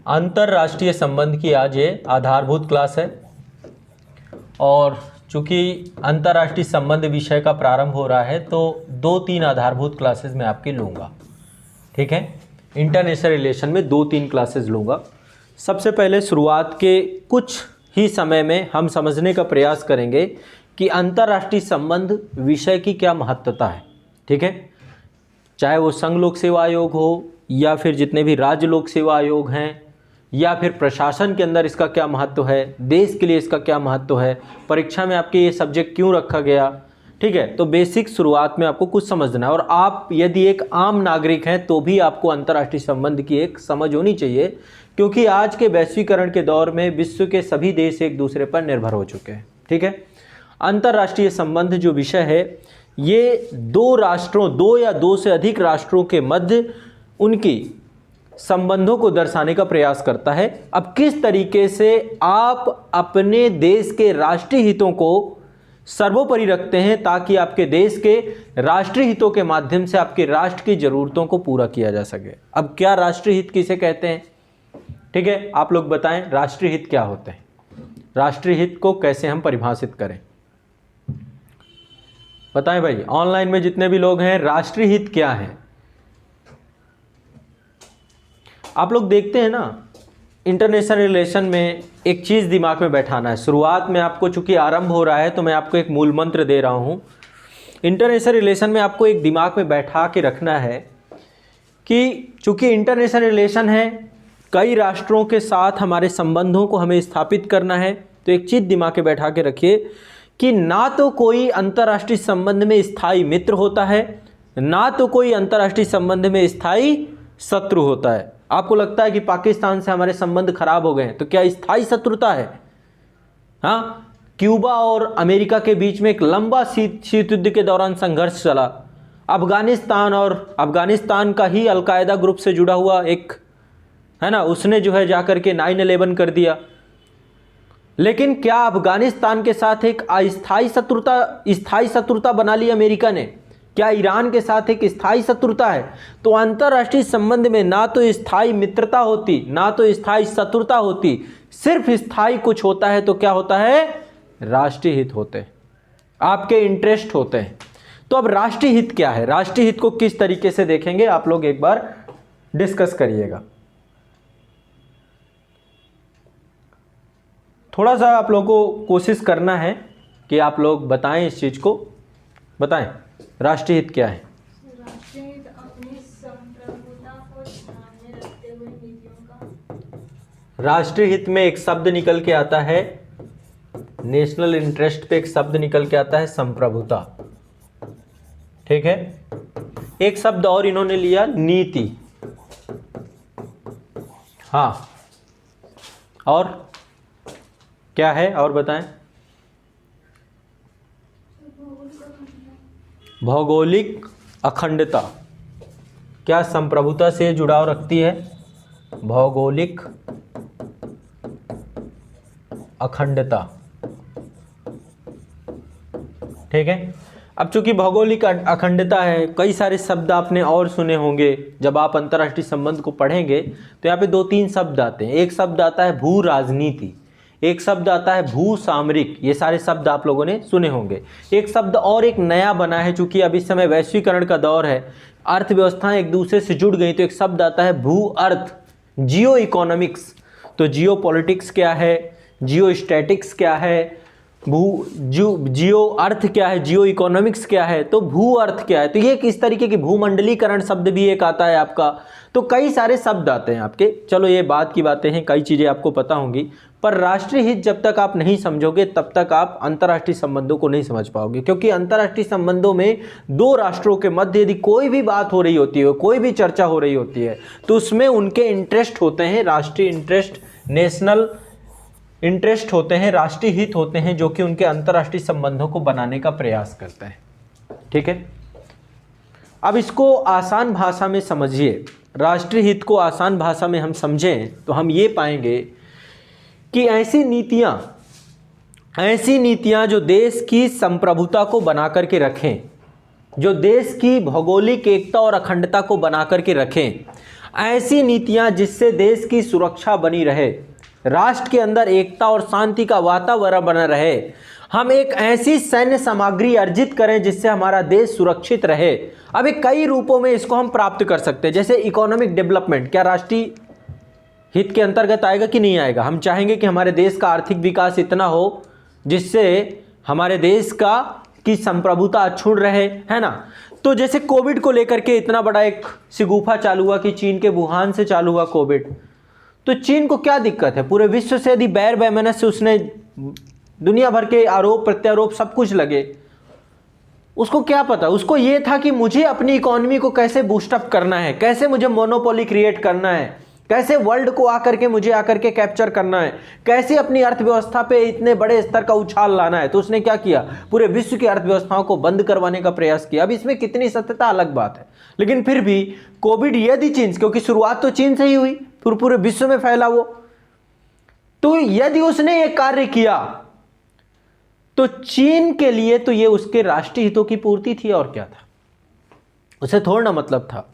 अंतर्राष्ट्रीय संबंध की आज ये आधारभूत क्लास है और चूंकि अंतर्राष्ट्रीय संबंध विषय का प्रारंभ हो रहा है तो 2-3 आधारभूत क्लासेस मैं आपकी लूँगा। ठीक है, इंटरनेशनल रिलेशन में 2-3 क्लासेस लूँगा। सबसे पहले शुरुआत के कुछ ही समय में हम समझने का प्रयास करेंगे कि अंतर्राष्ट्रीय संबंध विषय की क्या महत्वता है। ठीक है, चाहे वो संघ लोक सेवा आयोग हो या फिर जितने भी राज्य लोक सेवा आयोग हैं या फिर प्रशासन के अंदर इसका क्या महत्व है, देश के लिए इसका क्या महत्व है, परीक्षा में आपके ये सब्जेक्ट क्यों रखा गया। ठीक है, तो बेसिक शुरुआत में आपको कुछ समझना है और आप यदि एक आम नागरिक हैं तो भी आपको अंतर्राष्ट्रीय संबंध की एक समझ होनी चाहिए, क्योंकि आज के वैश्वीकरण के दौर में विश्व के सभी देश एक दूसरे पर निर्भर हो चुके हैं। ठीक है, अंतर्राष्ट्रीय संबंध जो विषय है ये दो या दो से अधिक राष्ट्रों के मध्य उनकी संबंधों को दर्शाने का प्रयास करता है। अब किस तरीके से आप अपने देश के राष्ट्रीय हितों को सर्वोपरि रखते हैं ताकि आपके देश के राष्ट्रीय हितों के माध्यम से आपके राष्ट्र की ज़रूरतों को पूरा किया जा सके। अब क्या राष्ट्रीय हित किसे कहते हैं? ठीक है, आप लोग बताएं राष्ट्रीय हित क्या होते हैं, राष्ट्रीय हित को कैसे हम परिभाषित करें, बताएं भाई। ऑनलाइन में जितने भी लोग हैं, राष्ट्रीय हित क्या है? आप लोग देखते हैं ना, इंटरनेशनल रिलेशन में एक चीज़ दिमाग में बैठाना है। शुरुआत में आपको चूंकि आरंभ हो रहा है तो मैं आपको एक मूल मंत्र दे रहा हूँ। इंटरनेशनल रिलेशन में आपको एक दिमाग में बैठा के रखना है कि चूंकि इंटरनेशनल रिलेशन है, कई राष्ट्रों के साथ हमारे संबंधों को हमें स्थापित करना है, तो एक चीज़ दिमाग में बैठा के रखिए कि ना तो कोई अंतर्राष्ट्रीय संबंध में स्थायी मित्र होता है, ना तो कोई अंतर्राष्ट्रीय संबंध में स्थायी शत्रु होता है। आपको लगता है कि पाकिस्तान से हमारे संबंध खराब हो गए हैं, तो क्या स्थायी शत्रुता है? हाँ, क्यूबा और अमेरिका के बीच में एक लंबा शीत युद्ध के दौरान संघर्ष चला। अफगानिस्तान का ही अलकायदा ग्रुप से जुड़ा हुआ एक है ना, उसने जो है जाकर के 9/11 कर दिया। लेकिन क्या अफगानिस्तान के साथ एक स्थायी शत्रुता बना ली अमेरिका ने? क्या ईरान के साथ एक स्थायी शत्रुता है? तो अंतर्राष्ट्रीय संबंध में ना तो स्थायी मित्रता होती, ना तो स्थायी शत्रुता होती, सिर्फ स्थायी कुछ होता है। तो क्या होता है? राष्ट्रीय हित होते हैं, आपके इंटरेस्ट होते हैं। तो अब राष्ट्रीय हित क्या है, राष्ट्रीय हित को किस तरीके से देखेंगे, आप लोग एक बार डिस्कस करिएगा। थोड़ा सा आप लोगों को कोशिश करना है कि आप लोग बताएं, इस चीज को बताएं, राष्ट्रीय हित क्या है? राष्ट्रीय हित अपनी संप्रभुता को ध्यान में रखते हुए नीतियों का। राष्ट्रीय हित में एक शब्द निकल के आता है, नेशनल इंटरेस्ट पे एक शब्द निकल के आता है, संप्रभुता। ठीक है, एक शब्द और इन्होंने लिया, नीति। हाँ, और क्या है और बताएं? भौगोलिक अखंडता। क्या संप्रभुता से जुड़ाव रखती है? भौगोलिक अखंडता। ठीक है, अब चूंकि भौगोलिक अखंडता है, कई सारे शब्द आपने और सुने होंगे जब आप अंतर्राष्ट्रीय संबंध को पढ़ेंगे, तो यहाँ पे 2-3 शब्द आते हैं। एक शब्द आता है भू राजनीति, एक शब्द आता है भू सामरिक, ये सारे शब्द आप लोगों ने सुने होंगे। एक शब्द और एक नया बना है, चूंकि अब इस समय वैश्वीकरण का दौर है, अर्थव्यवस्थाएं एक दूसरे से जुड़ गई, तो एक शब्द आता है भू अर्थ, जियो इकोनॉमिक्स। तो जियो पॉलिटिक्स क्या है, जियो स्टैटिक्स क्या है, जियो अर्थ क्या है, जियो इकोनॉमिक्स क्या है, तो भू अर्थ क्या है। तो ये किस तरीके की भूमंडलीकरण शब्द भी एक आता है आपका। तो कई सारे शब्द आते हैं आपके। चलो ये बात की बातें हैं, कई चीज़ें आपको पता होंगी, पर राष्ट्रीय हित जब तक आप नहीं समझोगे तब तक आप अंतर्राष्ट्रीय संबंधों को नहीं समझ पाओगे। क्योंकि अंतर्राष्ट्रीय संबंधों में दो राष्ट्रों के मध्य यदि कोई भी बात हो रही होती है, कोई भी चर्चा हो रही होती है, तो उसमें उनके इंटरेस्ट होते हैं, राष्ट्रीय इंटरेस्ट, नेशनल इंटरेस्ट होते हैं, राष्ट्रीय हित होते हैं, जो कि उनके अंतर्राष्ट्रीय संबंधों को बनाने का प्रयास करते हैं। ठीक है, अब इसको आसान भाषा में समझिए। राष्ट्रीय हित को आसान भाषा में हम समझें तो हम ये पाएंगे कि ऐसी नीतियां जो देश की संप्रभुता को बना करके रखें, जो देश की भौगोलिक एकता और अखंडता को बना करके रखें। ऐसी नीतियां जिससे देश की सुरक्षा बनी रहे, राष्ट्र के अंदर एकता और शांति का वातावरण बना रहे। हम एक ऐसी सैन्य सामग्री अर्जित करें जिससे हमारा देश सुरक्षित रहे। अभी कई रूपों में इसको हम प्राप्त कर सकते हैं, जैसे इकोनॉमिक डेवलपमेंट। क्या राष्ट्रीय हित के अंतर्गत आएगा कि नहीं आएगा? हम चाहेंगे कि हमारे देश का आर्थिक विकास इतना हो जिससे हमारे देश की संप्रभुता अक्षुण्ण रहे, है ना। तो जैसे कोविड को लेकर के इतना बड़ा एक शिगुफा चालू हुआ कि चीन के वुहान से चालू हुआ कोविड, तो चीन को क्या दिक्कत है? पूरे विश्व से यदि बैर बैमानस से उसने दुनिया भर के आरोप प्रत्यारोप सब कुछ लगे, उसको क्या पता? उसको ये था कि मुझे अपनी इकोनॉमी को कैसे बूस्टअप करना है, कैसे मुझे मोनोपोली क्रिएट करना है, कैसे वर्ल्ड को आकर के मुझे आकर के कैप्चर करना है, कैसे अपनी अर्थव्यवस्था पे इतने बड़े स्तर का उछाल लाना है। तो उसने क्या किया? पूरे विश्व की अर्थव्यवस्थाओं को बंद करवाने का प्रयास किया। अब इसमें कितनी सत्यता अलग बात है, लेकिन फिर भी कोविड यदि चीन, क्योंकि शुरुआत तो चीन से ही हुई, फिर पूरे विश्व में फैला वो, तो यदि उसने ये कार्य किया तो चीन के लिए तो ये उसके राष्ट्रीय हितों की पूर्ति थी। और क्या था? उसे थोड़ा ना मतलब था,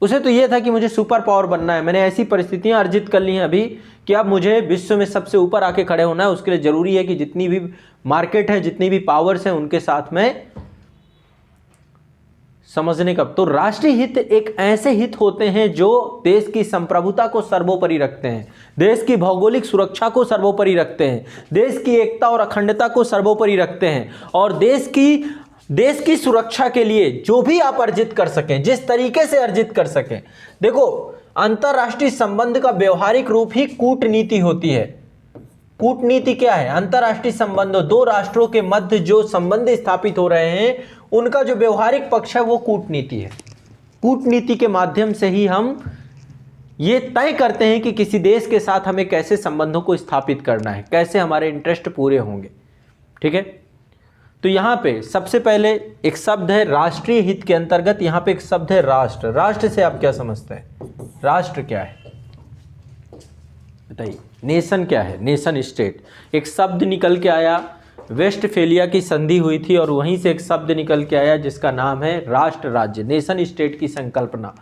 उसे तो यह था कि मुझे सुपर पावर बनना है। मैंने ऐसी परिस्थितियां अर्जित कर ली हैं अभी कि अब मुझे विश्व में सबसे ऊपर आके खड़े होना है। उसके लिए जरूरी है कि जितनी भी मार्केट है, जितनी भी पावर्स हैं, उनके साथ में समझने का। तो राष्ट्रीय हित एक ऐसे हित होते हैं जो देश की संप्रभुता को सर्वोपरि रखते हैं, देश की भौगोलिक सुरक्षा को सर्वोपरि रखते हैं, देश की एकता और अखंडता को सर्वोपरि रखते हैं, और देश की सुरक्षा के लिए जो भी आप अर्जित कर सकें, जिस तरीके से अर्जित कर सकें। देखो, अंतरराष्ट्रीय संबंध का व्यवहारिक रूप ही कूटनीति होती है। कूटनीति क्या है? अंतरराष्ट्रीय संबंध, दो राष्ट्रों के मध्य जो संबंध स्थापित हो रहे हैं उनका जो व्यवहारिक पक्ष है वो कूटनीति है। कूटनीति के माध्यम से ही हम ये तय करते हैं कि किसी देश के साथ हमें कैसे संबंधों को स्थापित करना है, कैसे हमारे इंटरेस्ट पूरे होंगे। ठीक है, तो यहाँ पे सबसे पहले एक शब्द है राष्ट्रीय हित के अंतर्गत, यहाँ पे एक शब्द है राष्ट्र। राष्ट्र से आप क्या समझते हैं? राष्ट्र क्या है बताइए? नेशन क्या है? Nation state. एक शब्द निकल के आया, वेस्टफेलिया की संधि हुई थी और वहीं से एक शब्द निकल के आया जिसका नाम है राष्ट्र राज्य, नेशन स्टेट की संकल्पना,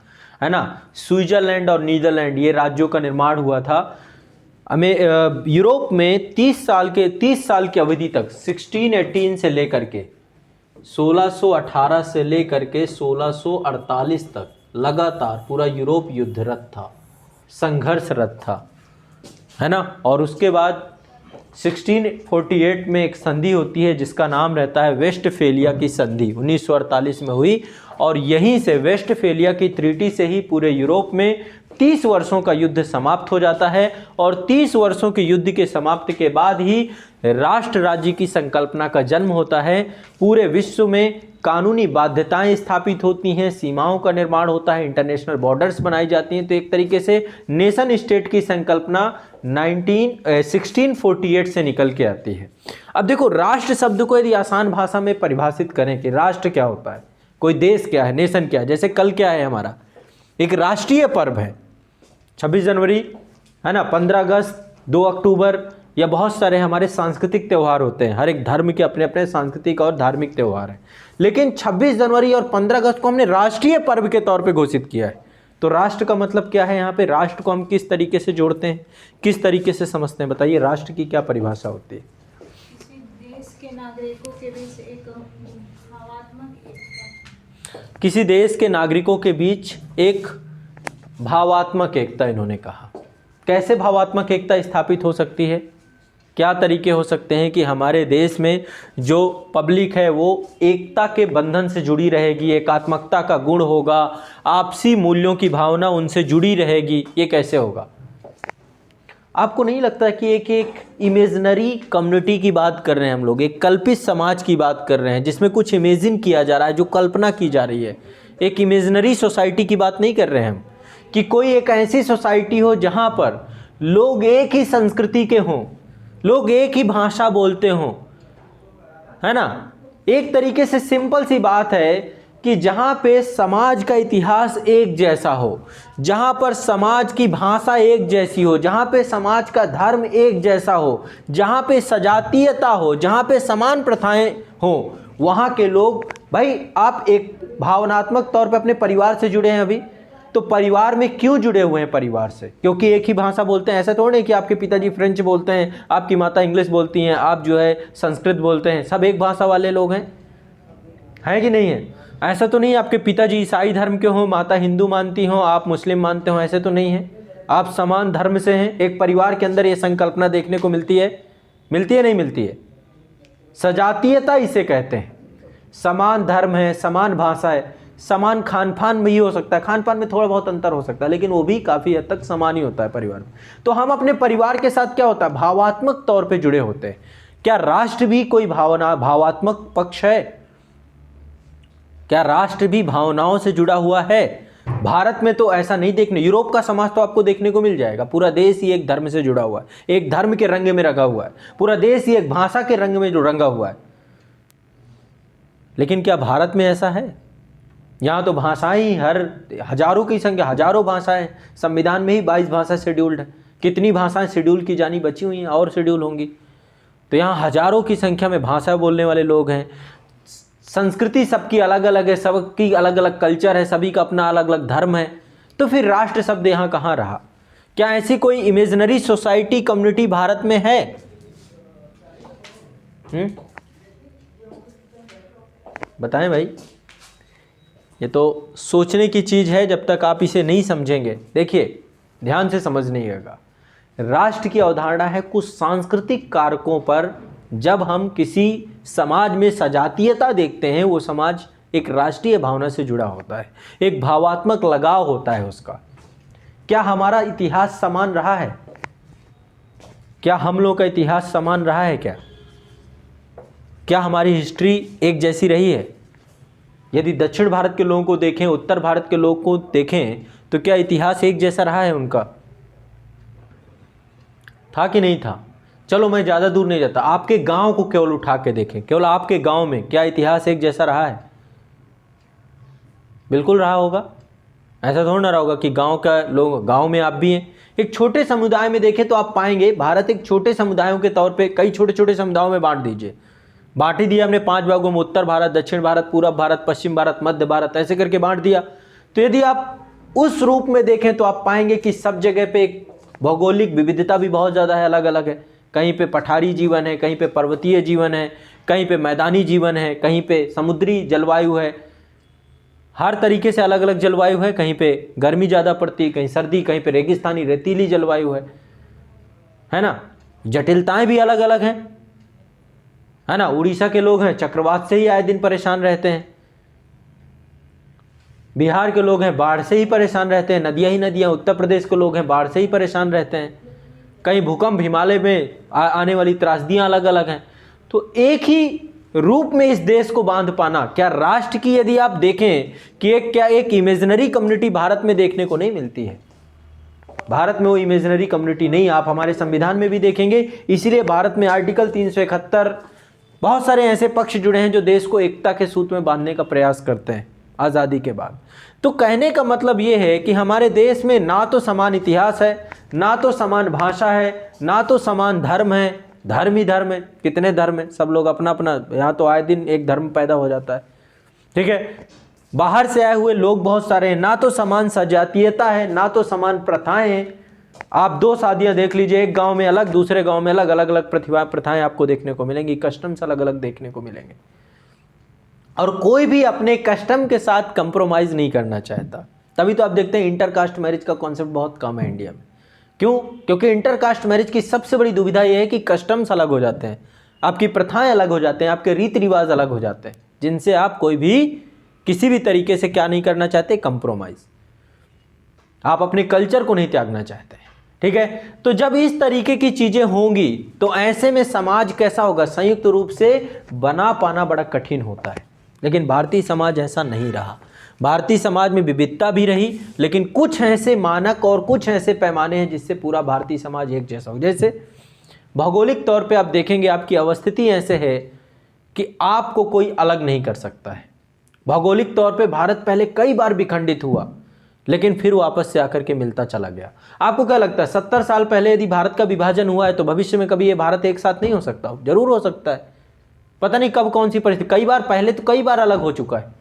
है ना। स्विट्जरलैंड और नीदरलैंड ये राज्यों का निर्माण हुआ था। हमें यूरोप में 30 साल की अवधि तक 1618 से लेकर के 1618 से लेकर के 1648 तक लगातार पूरा यूरोप युद्धरत था, संघर्षरत था, है ना। और उसके बाद 1648 में एक संधि होती है जिसका नाम रहता है वेस्टफेलिया की संधि, 1948 में हुई। और यहीं से वेस्टफेलिया की ट्रीटी से ही पूरे यूरोप में 30 वर्षों का युद्ध समाप्त हो जाता है। और 30 वर्षों के युद्ध के समाप्ति के बाद ही राष्ट्र राज्य की संकल्पना का जन्म होता है। पूरे विश्व में कानूनी बाध्यताएं स्थापित होती हैं, सीमाओं का निर्माण होता है, इंटरनेशनल बॉर्डर्स बनाई जाती हैं। तो एक तरीके से नेशन स्टेट की संकल्पना 1648 से निकल के आती है। अब देखो, राष्ट्र शब्द को यदि आसान भाषा में परिभाषित करें कि राष्ट्र क्या होता है, कोई देश क्या है, नेशन क्या है। जैसे कल क्या है हमारा, एक राष्ट्रीय पर्व है 26 जनवरी, है ना, 15 अगस्त, 2 अक्टूबर, या बहुत सारे हमारे सांस्कृतिक त्यौहार होते हैं। हर एक धर्म के अपने अपने सांस्कृतिक और धार्मिक त्यौहार हैं, लेकिन 26 जनवरी और 15 अगस्त को हमने राष्ट्रीय पर्व के तौर पे घोषित किया है। तो राष्ट्र का मतलब क्या है? यहाँ पे राष्ट्र को हम किस तरीके से जोड़ते हैं, किस तरीके से समझते हैं? बताइए, राष्ट्र की क्या परिभाषा होती है? किसी देश के नागरिकों के बीच एक भावात्मक एकता। किसी देश के नागरिकों के बीच एक भावात्मक एकता, इन्होंने कहा। कैसे भावात्मक एकता स्थापित हो सकती है? क्या तरीके हो सकते हैं कि हमारे देश में जो पब्लिक है वो एकता के बंधन से जुड़ी रहेगी, एकात्मकता का गुण होगा, आपसी मूल्यों की भावना उनसे जुड़ी रहेगी? ये कैसे होगा? आपको नहीं लगता कि एक इमेजिनरी कम्युनिटी की बात कर रहे हैं हम लोग, एक कल्पित समाज की बात कर रहे हैं जिसमें कुछ इमेजिन किया जा रहा है, जो कल्पना की जा रही है। एक इमेजिनरी सोसाइटी की बात नहीं कर रहे हैं हम, कि कोई एक ऐसी सोसाइटी हो जहाँ पर लोग एक ही संस्कृति के हों, लोग एक ही भाषा बोलते हों, है ना। एक तरीके से सिंपल सी बात है कि जहाँ पे समाज का इतिहास एक जैसा हो, जहाँ पर समाज की भाषा एक जैसी हो, जहाँ पे समाज का धर्म एक जैसा हो, जहाँ पे सजातीयता हो, जहाँ पे समान प्रथाएं हो, वहाँ के लोग, भाई आप एक भावनात्मक तौर पे अपने परिवार से जुड़े हैं अभी, तो तो परिवार में क्यों जुड़े हुए हैं परिवार से? क्योंकि एक ही भाषा बोलते हैं। ऐसा थोड़ा नहीं कि आपके पिताजी फ्रेंच बोलते हैं, आपकी माता इंग्लिश बोलती हैं, आप जो है संस्कृत बोलते हैं, सब एक भाषा वाले लोग हैं कि नहीं है? ऐसा तो नहीं आपके पिताजी ईसाई धर्म के हों, माता हिंदू मानती हों, आप मुस्लिम मानते हो, ऐसे तो नहीं है। आप समान धर्म से हैं। एक परिवार के अंदर ये संकल्पना देखने को मिलती है नहीं मिलती है? सजातीयता इसे कहते हैं। समान धर्म है, समान भाषा है, समान खान पान भी हो सकता है, खान पान में थोड़ा बहुत अंतर हो सकता है, लेकिन वो भी काफ़ी हद तक समान ही होता है परिवार में। तो हम अपने परिवार के साथ क्या होता है, भावात्मक तौर पे जुड़े होते हैं। क्या राष्ट्र भी कोई भावात्मक पक्ष है? क्या राष्ट्र भी भावनाओं से जुड़ा हुआ है? भारत में तो ऐसा नहीं देखने। यूरोप का समाज तो आपको देखने को मिल जाएगा, पूरा देश ही एक धर्म से जुड़ा हुआ है, एक धर्म के रंग में रंगा हुआ है, पूरा देश ही एक भाषा के रंग में जो रंगा हुआ है। लेकिन क्या भारत में ऐसा है? यहाँ तो भाषाएं ही हर हजारों की संख्या, हजारों भाषाएं, संविधान में ही 22 भाषा शेड्यूल्ड है। कितनी भाषाएं शेड्यूल की जानी बची हुई हैं और शेड्यूल होंगी। तो यहाँ हजारों की संख्या में भाषा बोलने वाले लोग हैं। संस्कृति सबकी अलग अलग है, सबकी अलग अलग कल्चर है, सभी का अपना अलग अलग धर्म है। तो फिर राष्ट्र शब्द यहाँ कहाँ रहा? क्या ऐसी कोई इमेजिनरी सोसाइटी कम्युनिटी भारत में है? बताएं भाई। ये तो सोचने की चीज़ है, जब तक आप इसे नहीं समझेंगे। देखिए ध्यान से समझनिएगा, राष्ट्र की अवधारणा है कुछ सांस्कृतिक कारकों पर जब हम किसी समाज में सजातीयता देखते हैं, वो समाज एक राष्ट्रीय भावना से जुड़ा होता है, एक भावात्मक लगाव होता है उसका। क्या हमारा इतिहास समान रहा है? क्या हम लोग का इतिहास समान रहा है? क्या हमारी हिस्ट्री एक जैसी रही है? यदि दक्षिण भारत के लोगों को देखें, उत्तर भारत के लोगों को देखें, तो क्या इतिहास एक जैसा रहा है उनका? था कि नहीं था? चलो मैं ज़्यादा दूर नहीं जाता, आपके गांव को केवल उठा के देखें, केवल आपके गांव में क्या इतिहास एक जैसा रहा है? बिल्कुल रहा होगा। ऐसा थोड़ा ना रहा होगा कि गांव का लोग, गांव में आप भी हैं। एक छोटे समुदाय में देखें तो आप पाएंगे भारत एक छोटे समुदायों के तौर पे कई छोटे छोटे समुदायों में बांट दीजिए। बांट ही दिया हमने 5 भागों में, उत्तर भारत, दक्षिण भारत, पूर्व भारत, पश्चिम भारत, मध्य भारत, ऐसे करके बांट दिया। तो यदि आप उस रूप में देखें तो आप पाएंगे कि सब जगह पे एक भौगोलिक विविधता भी बहुत ज़्यादा है, अलग अलग है। कहीं पे पठारी जीवन है, कहीं पे पर्वतीय जीवन है, कहीं पे मैदानी जीवन है, कहीं पे समुद्री जलवायु है। हर तरीके से अलग अलग जलवायु है। कहीं पे गर्मी ज़्यादा पड़ती है, कहीं सर्दी, कहीं पे रेगिस्तानी रेतीली जलवायु है ना। जटिलताएं भी अलग अलग हैं, है ना। उड़ीसा के लोग हैं, चक्रवात से ही आए दिन परेशान रहते हैं। बिहार के लोग हैं, बाढ़ से ही परेशान रहते हैं, नदियां ही नदियां। उत्तर प्रदेश के लोग हैं, बाढ़ से ही परेशान रहते हैं। कहीं भूकंप, हिमालय में आने वाली त्रासदियां अलग अलग हैं। तो एक ही रूप में इस देश को बांध पाना, क्या राष्ट्र की यदि आप देखें कि एक इमेजिनरी कम्युनिटी भारत में देखने को नहीं मिलती है। भारत में वो इमेजिनरी कम्युनिटी नहीं, आप हमारे संविधान में भी देखेंगे। इसीलिए भारत में आर्टिकल 371 बहुत सारे ऐसे पक्ष जुड़े हैं जो देश को एकता के सूत्र में बांधने का प्रयास करते हैं आज़ादी के बाद। तो कहने का मतलब ये है कि हमारे देश में ना तो समान इतिहास है, ना तो समान भाषा है, ना तो समान धर्म है। धर्म ही धर्म है, कितने धर्म है, सब लोग अपना अपना। यहाँ तो आए दिन एक धर्म पैदा हो जाता है, ठीक है। बाहर से आए हुए लोग बहुत सारे हैं। ना तो समान सजातीयता है, ना तो समान प्रथाएं हैं। आप 2 शादियां देख लीजिए, एक गांव में अलग, दूसरे गांव में अलग, अलग अलग प्रथाएं आपको देखने को मिलेंगी, कस्टम्स अलग अलग देखने को मिलेंगे। और कोई भी अपने कस्टम के साथ कंप्रोमाइज़ नहीं करना चाहता। तभी तो आप देखते हैं इंटरकास्ट मैरिज का कॉन्सेप्ट बहुत कम है इंडिया में। क्यों? क्योंकि इंटरकास्ट मैरिज की सबसे बड़ी दुविधा यह है कि कस्टम्स अलग हो जाते हैं, आपकी प्रथाएं अलग हो जाते हैं, आपके रीति रिवाज अलग हो जाते हैं, जिनसे आप कोई भी किसी भी तरीके से क्या नहीं करना चाहते, कंप्रोमाइज़। आप अपने कल्चर को नहीं त्यागना चाहते, ठीक है। तो जब इस तरीके की चीज़ें होंगी तो ऐसे में समाज कैसा होगा, संयुक्त रूप से बना पाना बड़ा कठिन होता है। लेकिन भारतीय समाज ऐसा नहीं रहा। भारतीय समाज में विविधता भी रही, लेकिन कुछ ऐसे मानक और कुछ ऐसे पैमाने हैं जिससे पूरा भारतीय समाज एक जैसा हो। जैसे भौगोलिक तौर पे आप देखेंगे, आपकी अवस्थिति ऐसे है कि आपको कोई अलग नहीं कर सकता है। भौगोलिक तौर पे भारत पहले कई बार विखंडित हुआ, लेकिन फिर वापस से आकर के मिलता चला गया। आपको क्या लगता है 70 साल पहले यदि भारत का विभाजन हुआ है तो भविष्य में कभी ये भारत एक साथ नहीं हो सकता? जरूर हो सकता है, पता नहीं कब कौन सी परिस्थिति। कई बार पहले तो कई बार अलग हो चुका है,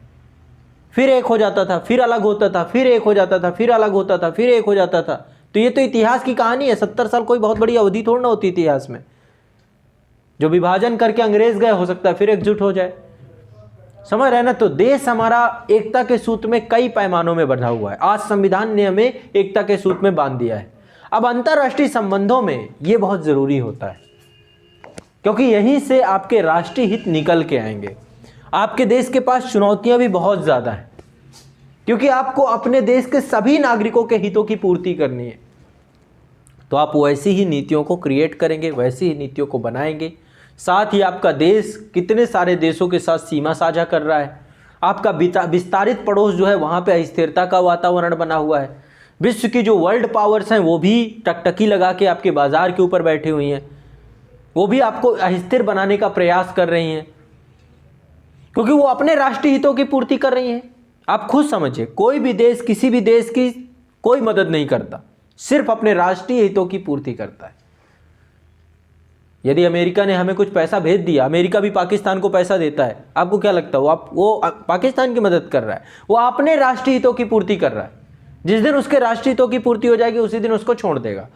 फिर एक हो जाता था, फिर अलग होता था, फिर एक हो जाता था, फिर अलग होता था, फिर एक हो जाता था। तो ये तो इतिहास की कहानी है। 70 साल कोई बहुत बड़ी अवधि थोड़ी ना होती इतिहास में। जो विभाजन करके अंग्रेज गए, हो सकता है फिर एकजुट हो जाए। समझ रहे ना? तो देश हमारा एकता के सूत्र में कई पैमानों में बंधा हुआ है। आज संविधान ने हमें एकता के सूत्र में बांध दिया है। अब अंतर्राष्ट्रीय संबंधों में ये बहुत जरूरी होता है, क्योंकि यहीं से आपके राष्ट्रीय हित निकल के आएंगे। आपके देश के पास चुनौतियां भी बहुत ज्यादा हैं, क्योंकि आपको अपने देश के सभी नागरिकों के हितों की पूर्ति करनी है। तो आप वैसी ही नीतियों को क्रिएट करेंगे, वैसी ही नीतियों को बनाएंगे। साथ ही आपका देश कितने सारे देशों के साथ सीमा साझा कर रहा है। आपका विस्तारित पड़ोस जो है, वहाँ पे अस्थिरता का वातावरण बना हुआ है। विश्व की जो वर्ल्ड पावर्स हैं वो भी टकटकी लगा के आपके बाजार के ऊपर बैठी हुई हैं, वो भी आपको अस्थिर बनाने का प्रयास कर रही हैं, क्योंकि वो अपने राष्ट्रीय हितों की पूर्ति कर रही हैं। आप खुद समझिए, कोई भी देश किसी भी देश की कोई मदद नहीं करता, सिर्फ अपने राष्ट्रीय हितों की पूर्ति करता है। यदि अमेरिका ने हमें कुछ पैसा भेज दिया, अमेरिका भी पाकिस्तान को पैसा देता है, आपको क्या लगता है वो पाकिस्तान की मदद कर रहा है? वो अपने राष्ट्रीय हितों की पूर्ति कर रहा है। जिस दिन उसके राष्ट्रीय हितों की पूर्ति हो जाएगी, उसी दिन उसको छोड़ देगा।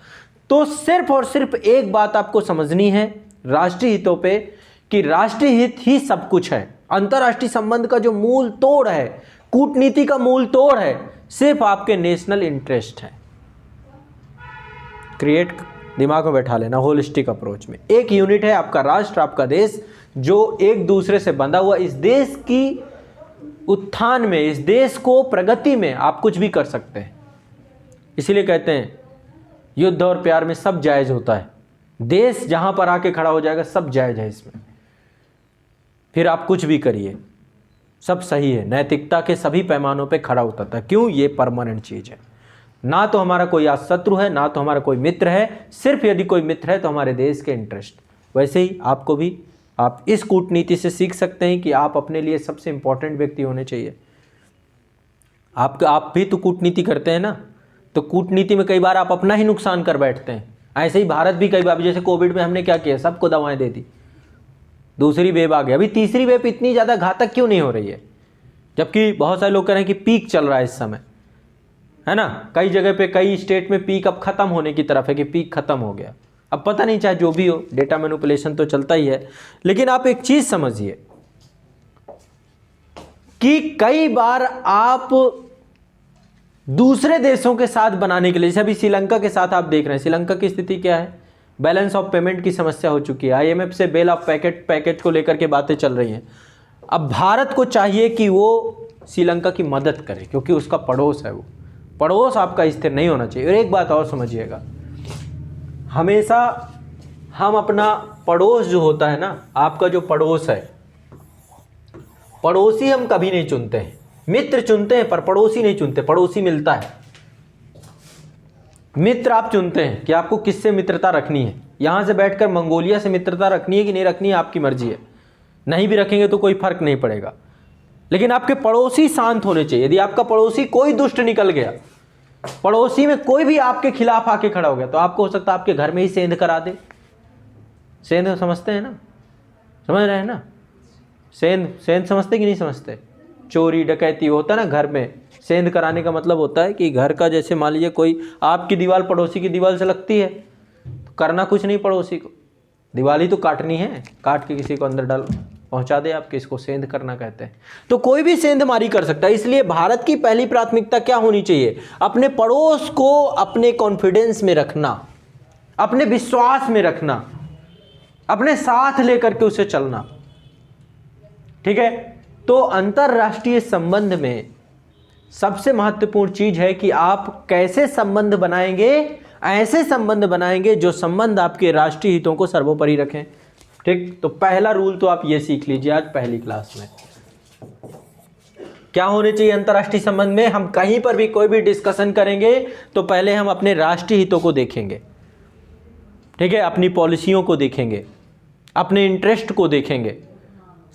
तो सिर्फ और सिर्फ एक बात आपको समझनी है राष्ट्रीय हितों पे, कि राष्ट्रीय हित ही सब कुछ है। अंतर्राष्ट्रीय संबंध का जो मूल तोड़ है, कूटनीति का मूल तोड़ है, सिर्फ आपके नेशनल इंटरेस्ट है। क्रिएट दिमाग में बैठा लेना होलिस्टिक अप्रोच में। एक यूनिट है आपका राष्ट्र, आपका देश, जो एक दूसरे से बंधा हुआ। इस देश की उत्थान में, इस देश को प्रगति में आप कुछ भी कर सकते हैं। इसीलिए कहते हैं युद्ध और प्यार में सब जायज होता है। देश जहां पर आके खड़ा हो जाएगा, सब जायज है इसमें। फिर आप कुछ भी करिए, सब सही है। नैतिकता के सभी पैमानों पे खड़ा होता है। क्यों? ये परमानेंट चीज है। ना तो हमारा कोई आज शत्रु है, ना तो हमारा कोई मित्र है। सिर्फ यदि कोई मित्र है तो हमारे देश के इंटरेस्ट। वैसे ही आपको भी, आप इस कूटनीति से सीख सकते हैं कि आप अपने लिए सबसे इंपॉर्टेंट व्यक्ति होने चाहिए। आप भी तो कूटनीति करते हैं ना, तो कूटनीति में कई बार आप अपना ही नुकसान कर बैठते हैं। ऐसे ही भारत भी कई बार, जैसे कोविड में हमने क्या किया, सबको दवाएं दे दी, दूसरी वेव आ गई। अभी तीसरी वेव इतनी ज़्यादा घातक क्यों नहीं हो रही है? जबकि बहुत सारे लोग कह रहे हैं कि पीक चल रहा है इस समय, है ना? कई जगह पे, कई स्टेट में पीक अब खत्म होने की तरफ है, कि पीक खत्म हो गया। अब पता नहीं, चाहे जो भी हो, डेटा मैनिपुलेशन तो चलता ही है। लेकिन आप एक चीज समझिए कि कई बार आप दूसरे देशों के साथ बनाने के लिए, जैसे अभी श्रीलंका के साथ आप देख रहे हैं, श्रीलंका की स्थिति क्या है? बैलेंस ऑफ पेमेंट की समस्या हो चुकी है। IMF से बेल ऑफ पैकेज को लेकर के बातें चल रही हैं। अब भारत को चाहिए कि वो श्रीलंका की मदद करे, क्योंकि उसका पड़ोस है। वो पड़ोस आपका स्थिर नहीं होना चाहिए। और एक बात और समझिएगा, हमेशा हम अपना पड़ोस जो होता है ना, आपका जो पड़ोस है, पड़ोसी हम कभी नहीं चुनते हैं। मित्र चुनते हैं पर पड़ोसी नहीं चुनते। पड़ोसी मिलता है, मित्र आप चुनते हैं कि आपको किससे मित्रता रखनी है। यहां से बैठकर मंगोलिया से मित्रता रखनी है कि नहीं रखनी है, आपकी मर्जी है। नहीं भी रखेंगे तो कोई फर्क नहीं पड़ेगा। लेकिन आपके पड़ोसी शांत होने चाहिए। यदि आपका पड़ोसी कोई दुष्ट निकल गया, पड़ोसी में कोई भी आपके खिलाफ आके खड़ा हो गया, तो आपको हो सकता है आपके घर में ही सेंध करा दे। सेंध समझते हैं ना? समझ रहे हैं ना? सेंध समझते कि नहीं समझते? चोरी डकैती होता है ना घर में, सेंध कराने का मतलब होता है कि घर का, जैसे मान लीजिए कोई आपकी दीवार पड़ोसी की दीवार से लगती है, तो करना कुछ नहीं, पड़ोसी को दिवाली तो काटनी है, काट के किसी को अंदर डाल पहुंचा दे आप, किसको सेंध करना कहते हैं। तो कोई भी सेंधमारी कर सकता है। इसलिए भारत की पहली प्राथमिकता क्या होनी चाहिए? अपने पड़ोस को अपने कॉन्फिडेंस में रखना, अपने विश्वास में रखना, अपने साथ लेकर के उसे चलना। ठीक है? तो अंतरराष्ट्रीय संबंध में सबसे महत्वपूर्ण चीज है कि आप कैसे संबंध बनाएंगे। ऐसे संबंध बनाएंगे जो संबंध आपके राष्ट्रीय हितों को सर्वोपरि रखें। ठीक? तो पहला रूल तो आप ये सीख लीजिए आज पहली क्लास में। क्या होने चाहिए अंतरराष्ट्रीय संबंध में? हम कहीं पर भी कोई भी डिस्कशन करेंगे तो पहले हम अपने राष्ट्रीय हितों को देखेंगे। ठीक है? अपनी पॉलिसियों को देखेंगे, अपने इंटरेस्ट को देखेंगे,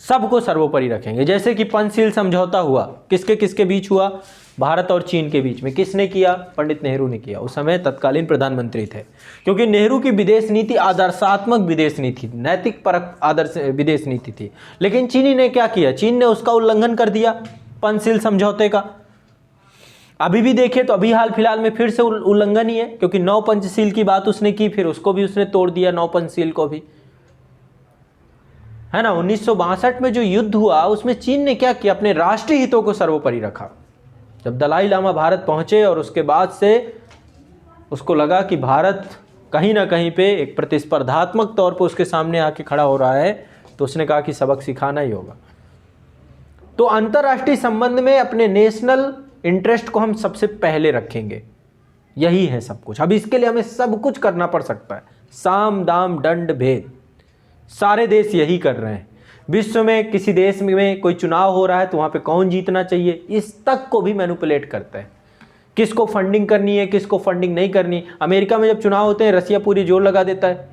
सबको सर्वोपरि रखेंगे। जैसे कि पंचशील समझौता हुआ, किसके किसके बीच हुआ? भारत और चीन के बीच में। किसने किया? पंडित नेहरू ने किया। उस समय तत्कालीन प्रधानमंत्री थे। क्योंकि नेहरू की विदेश नीति आदर्शात्मक विदेश नीति, नैतिक परक आदर्श विदेश नीति थी। लेकिन चीनी ने क्या किया? चीन ने उसका उल्लंघन कर दिया। पंचशील समझौते का। अभी भी देखें तो अभी हाल फिलहाल में फिर से उल्लंघन ही है, क्योंकि 9 पंचशील की बात उसने की, फिर उसको भी उसने तोड़ दिया, 9 पंचशील को भी, है ना। 1962 में जो युद्ध हुआ उसमें चीन ने क्या किया, अपने राष्ट्रीय हितों को सर्वोपरि रखा। जब दलाई लामा भारत पहुंचे और उसके बाद से उसको लगा कि भारत कहीं ना कहीं पे एक प्रतिस्पर्धात्मक तौर पर उसके सामने आके खड़ा हो रहा है, तो उसने कहा कि सबक सिखाना ही होगा। तो अंतर्राष्ट्रीय संबंध में अपने नेशनल इंटरेस्ट को हम सबसे पहले रखेंगे, यही है सब कुछ। अब इसके लिए हमें सब कुछ करना पड़ सकता है, साम दाम दंड भेद, सारे देश यही कर रहे हैं। विश्व में किसी देश में कोई चुनाव हो रहा है तो वहाँ पे कौन जीतना चाहिए, इस तक को भी मैनिपुलेट करते हैं। किसको फंडिंग करनी है, किसको फंडिंग नहीं करनी। अमेरिका में जब चुनाव होते हैं, रसिया पूरी जोर लगा देता है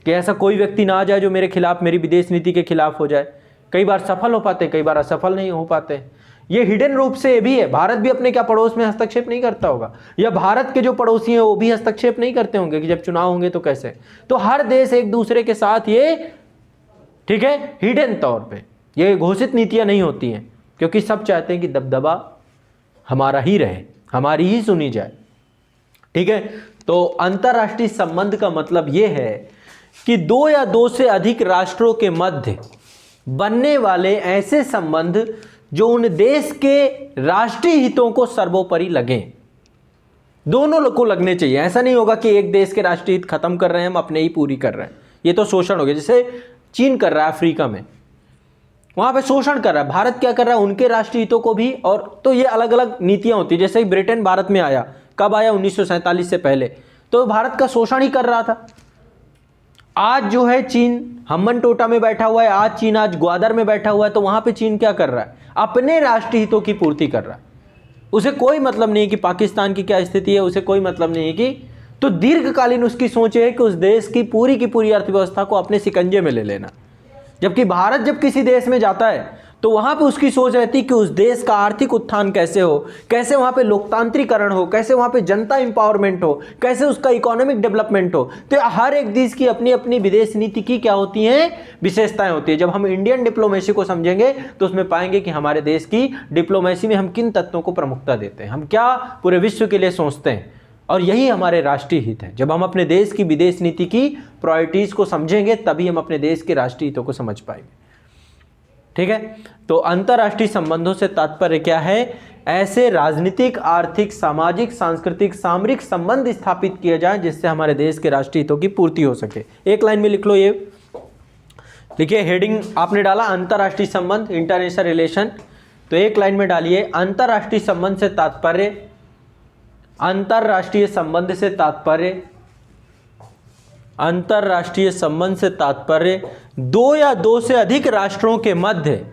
कि ऐसा कोई व्यक्ति ना आ जाए जो मेरे खिलाफ, मेरी विदेश नीति के खिलाफ हो जाए। कई बार सफल हो पाते हैं, कई बार असफल नहीं हो पाते। ये हिडन रूप से ये भी है। भारत भी अपने क्या पड़ोस में हस्तक्षेप नहीं करता होगा, या भारत के जो पड़ोसी हैं वो भी हस्तक्षेप नहीं करते होंगे कि जब चुनाव होंगे तो कैसे। तो हर देश एक दूसरे के साथ ये, ठीक है, हिडन तौर पे ये घोषित नीतियां नहीं होती हैं, क्योंकि सब चाहते हैं कि दबदबा हमारा ही रहे, हमारी ही सुनी जाए, ठीक है। तो अंतर्राष्ट्रीय संबंध का मतलब ये है कि 2 या 2 से अधिक राष्ट्रों के मध्य बनने वाले ऐसे संबंध जो उन देश के राष्ट्रीय हितों को सर्वोपरि लगें। दोनों को लगने चाहिए। ऐसा नहीं होगा कि एक देश के राष्ट्रीय हित खत्म कर रहे हैं, हम अपने ही पूरी कर रहे हैं, ये तो शोषण हो गया। जैसे चीन कर रहा है अफ्रीका में, वहां पे शोषण कर रहा है। भारत क्या कर रहा है, उनके राष्ट्रीय हितों को भी। और तो ये अलग अलग नीतियां होती है। जैसे ही ब्रिटेन भारत में आया, कब आया, 1947 से पहले, तो भारत का शोषण ही कर रहा था। आज जो है चीन हम्बन टोटा में बैठा हुआ है, आज चीन आज ग्वादर में बैठा हुआ है, तो वहां पे चीन क्या कर रहा है, अपने राष्ट्रीय हितों की पूर्ति कर रहा है। उसे कोई मतलब नहीं कि पाकिस्तान की क्या स्थिति है, उसे कोई मतलब नहीं है कि, तो दीर्घकालीन उसकी सोच है कि उस देश की पूरी अर्थव्यवस्था को अपने शिकंजे में ले लेना। जबकि भारत जब किसी देश में जाता है तो वहां पे उसकी सोच रहती है कि उस देश का आर्थिक उत्थान कैसे हो, कैसे वहां पे लोकतांत्रिकरण हो, कैसे वहां पे जनता इंपावरमेंट हो, कैसे उसका इकोनॉमिक डेवलपमेंट हो। तो हर एक देश की अपनी अपनी विदेश नीति की क्या होती हैं, विशेषताएं होती है। जब हम इंडियन डिप्लोमेसी को समझेंगे तो उसमें पाएंगे कि हमारे देश की डिप्लोमेसी में हम किन तत्वों को प्रमुखता देते हैं, हम क्या पूरे विश्व के लिए सोचते हैं, और यही हमारे राष्ट्रीय हित है। जब हम अपने देश की विदेश नीति की प्रायोरिटीज को समझेंगे तभी हम अपने देश के राष्ट्रीय हितों को समझ पाएंगे, ठीक है। तो अंतर्राष्ट्रीय संबंधों से तात्पर्य क्या है, ऐसे राजनीतिक, आर्थिक, सामाजिक, सांस्कृतिक, सामरिक संबंध स्थापित किए जाएं जिससे हमारे देश के राष्ट्रीय हितों की पूर्ति हो सके। एक लाइन में लिख लो, ये लिखिए, हेडिंग आपने डाला अंतर्राष्ट्रीय संबंध, इंटरनेशनल रिलेशन, तो एक लाइन में डालिए अंतर्राष्ट्रीय संबंध से तात्पर्य, अंतर्राष्ट्रीय संबंध से तात्पर्य, अंतर्राष्ट्रीय संबंध से तात्पर्य 2 या 2 से अधिक राष्ट्रों के मध्य,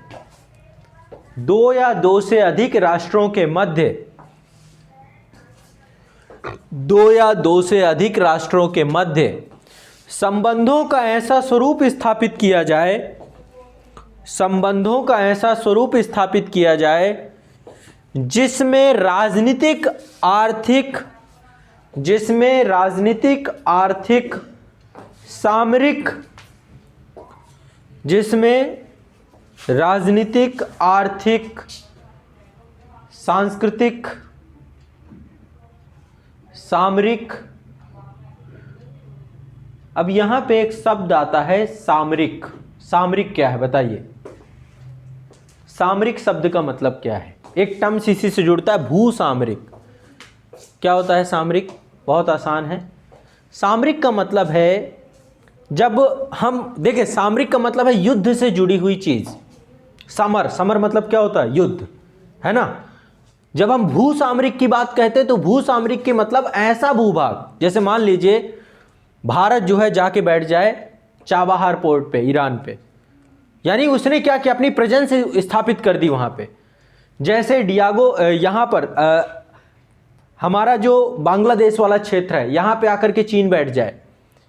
2 या 2 से अधिक राष्ट्रों के मध्य, 2 या 2 से अधिक राष्ट्रों के मध्य संबंधों का ऐसा स्वरूप स्थापित किया जाए, संबंधों का ऐसा स्वरूप स्थापित किया जाए जिसमें राजनीतिक, आर्थिक, जिसमें राजनीतिक, आर्थिक, सामरिक, जिसमें राजनीतिक, आर्थिक, सांस्कृतिक, सामरिक। अब यहां पे एक शब्द आता है सामरिक। सामरिक क्या है बताइए, सामरिक शब्द का मतलब क्या है? एक टर्म इसी से जुड़ता है, भू सामरिक। क्या होता है सामरिक? बहुत आसान है। सामरिक का मतलब है, जब हम देखें, सामरिक का मतलब है युद्ध से जुड़ी हुई चीज। समर, समर मतलब क्या होता है? युद्ध, है ना। जब हम भू सामरिक की बात कहते हैं तो भू सामरिक के मतलब ऐसा भूभाग, जैसे मान लीजिए भारत जो है जाके बैठ जाए चाबहार पोर्ट पे, ईरान पे, यानी उसने क्या किया, अपनी प्रेजेंस स्थापित कर दी वहां पे। जैसे डियागो यहां पर हमारा जो बांग्लादेश वाला क्षेत्र है, यहां पे आकर के चीन बैठ जाए,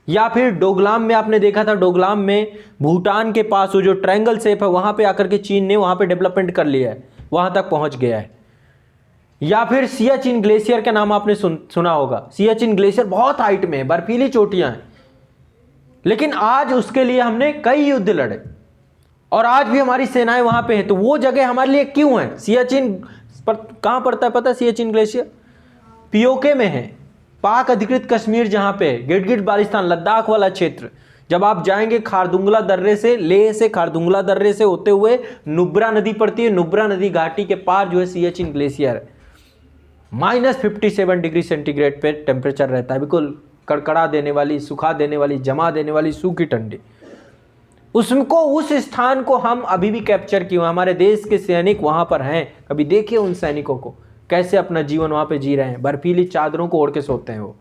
या फिर डोकलाम में आपने देखा था, डोकलाम में भूटान के पास वो जो ट्रायंगल शेप है, वहां पे आकर के चीन ने वहां पे डेवलपमेंट कर लिया है, वहां तक पहुंच गया है। या फिर सियाचिन ग्लेशियर का नाम आपने सुना होगा। सियाचिन ग्लेशियर बहुत हाइट में है, बर्फीली चोटियां हैं, लेकिन आज उसके लिए हमने कई युद्ध लड़े, और आज भी हमारी सेनाएं वहां पे हैं। तो वो जगह हमारे लिए क्यों है? सियाचिन पर कहां पड़ता है पता है? सियाचिन ग्लेशियर पीओके में है, पाक अधिकृत कश्मीर जहां पे गिलगित बाल्टिस्तान लद्दाख वाला क्षेत्र। जब आप जाएंगे खारदुंगला दर्रे से, लेह से खारदुंगला दर्रे से होते हुए नुब्रा नदी पड़ती है, नुब्रा नदी घाटी के पार जो है सियाचिन ग्लेशियर है। -57 डिग्री सेंटीग्रेड पे टेम्परेचर रहता है, बिल्कुल कड़कड़ा देने वाली, सुखा देने वाली, जमा देने वाली सूखी ठंडी। उसको, उस स्थान को हम अभी भी कैप्चर किए, हमारे देश के सैनिक वहां पर हैं। कभी देखिए उन सैनिकों को कैसे अपना जीवन वहां पे जी रहे हैं, बर्फीली चादरों को ओढ़ के सोते हैं वो,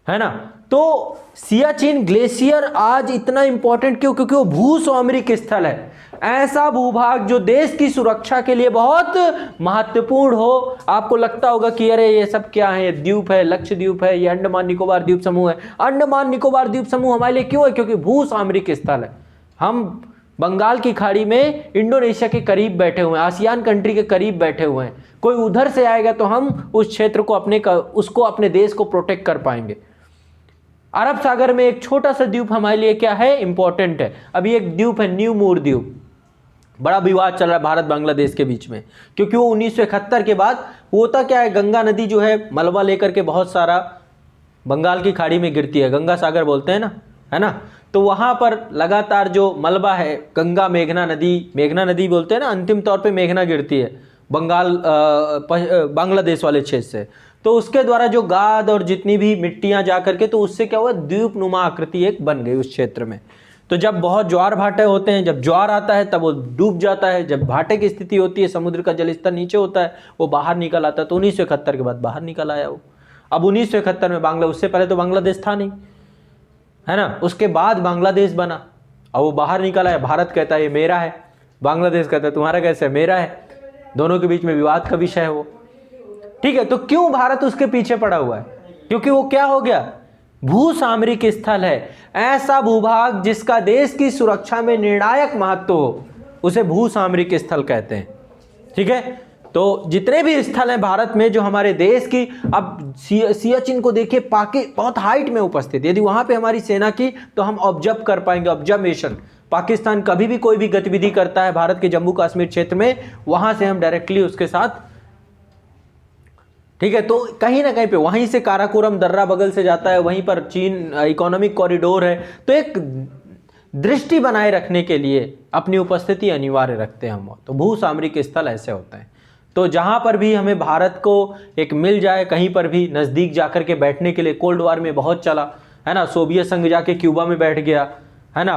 है ना। तो सियाचिन ग्लेशियर आज इतना इंपॉर्टेंट क्यों? क्योंकि वो भूस्वामिक स्थल है, ऐसा भूभाग जो देश की सुरक्षा के लिए बहुत महत्वपूर्ण हो। आपको लगता होगा कि अरे ये सब क्या है, ये द्वीप है, लक्षद्वीप है, ये अंडमान निकोबार द्वीप समूह है। अंडमान निकोबार द्वीप समूह हमारे लिए क्यों है? क्योंकि भूस्वामिक स्थल है। हम बंगाल की खाड़ी में इंडोनेशिया के करीब बैठे हुए हैं, आसियान कंट्री के करीब बैठे हुए हैं। कोई उधर से आएगा तो हम उस क्षेत्र को उसको अपने देश को प्रोटेक्ट कर पाएंगे। अरब सागर में एक छोटा सा द्वीप हमारे लिए क्या है? इंपॉर्टेंट है। अभी एक द्वीप है न्यू मूर द्वीप, बड़ा विवाद चल रहा है भारत बांग्लादेश के बीच में, क्योंकि वो 1971 के बाद होता क्या है, गंगा नदी जो है मलबा लेकर के बहुत सारा बंगाल की खाड़ी में गिरती है, गंगा सागर बोलते हैं ना, है ना। तो वहाँ पर लगातार जो मलबा है, गंगा मेघना नदी बोलते हैं ना, अंतिम तौर पे मेघना गिरती है बांग्लादेश वाले क्षेत्र से। तो उसके द्वारा जो गाद और जितनी भी मिट्टियाँ जा करके, तो उससे क्या हुआ, द्वीप नुमा आकृति एक बन गई उस क्षेत्र में। तो जब बहुत ज्वार भाटे होते हैं, जब ज्वार आता है तब वो डूब जाता है। जब भाटे की स्थिति होती है, समुद्र का जल स्तर नीचे होता है, वो बाहर निकल आता है। तो 1971 के बाद बाहर निकल आया वो। अब 1971 में बांग्ला, उससे पहले तो बांग्लादेश था नहीं, है ना। उसके बाद बांग्लादेश बना, अब वो बाहर निकल आया। भारत कहता है ये मेरा है, बांग्लादेश कहता है तुम्हारा कैसे है, मेरा है। दोनों के बीच में विवाद का विषय है वो, ठीक है। तो क्यों भारत उसके पीछे पड़ा हुआ है? क्योंकि वो क्या हो गया, भूसामरिक स्थल है। ऐसा भूभाग जिसका देश की सुरक्षा में निर्णायक महत्व हो, उसे भूसामरिक स्थल कहते हैं, ठीक है। तो जितने भी स्थल हैं भारत में जो हमारे देश की, अब सियाचिन को देखिए, बहुत हाइट में उपस्थित, यदि वहां पे हमारी सेना की तो हम ऑब्जर्व कर पाएंगे, ऑब्जर्वेशन। पाकिस्तान कभी भी कोई भी गतिविधि करता है भारत के जम्मू कश्मीर क्षेत्र में, वहां से हम डायरेक्टली उसके साथ, ठीक है। तो कहीं ना कहीं पे वहीं से काराकोरम दर्रा बगल से जाता है, वहीं पर चीन इकोनॉमिक कॉरिडोर है। तो एक दृष्टि बनाए रखने के लिए अपनी उपस्थिति अनिवार्य रखते हैं हम। तो भूसामरिक स्थल ऐसे होते हैं। तो जहां पर भी हमें भारत को एक मिल जाए, कहीं पर भी नज़दीक जाकर के बैठने के लिए, कोल्ड वार में बहुत चला, है ना। सोवियत संघ जाके क्यूबा में बैठ गया, है ना।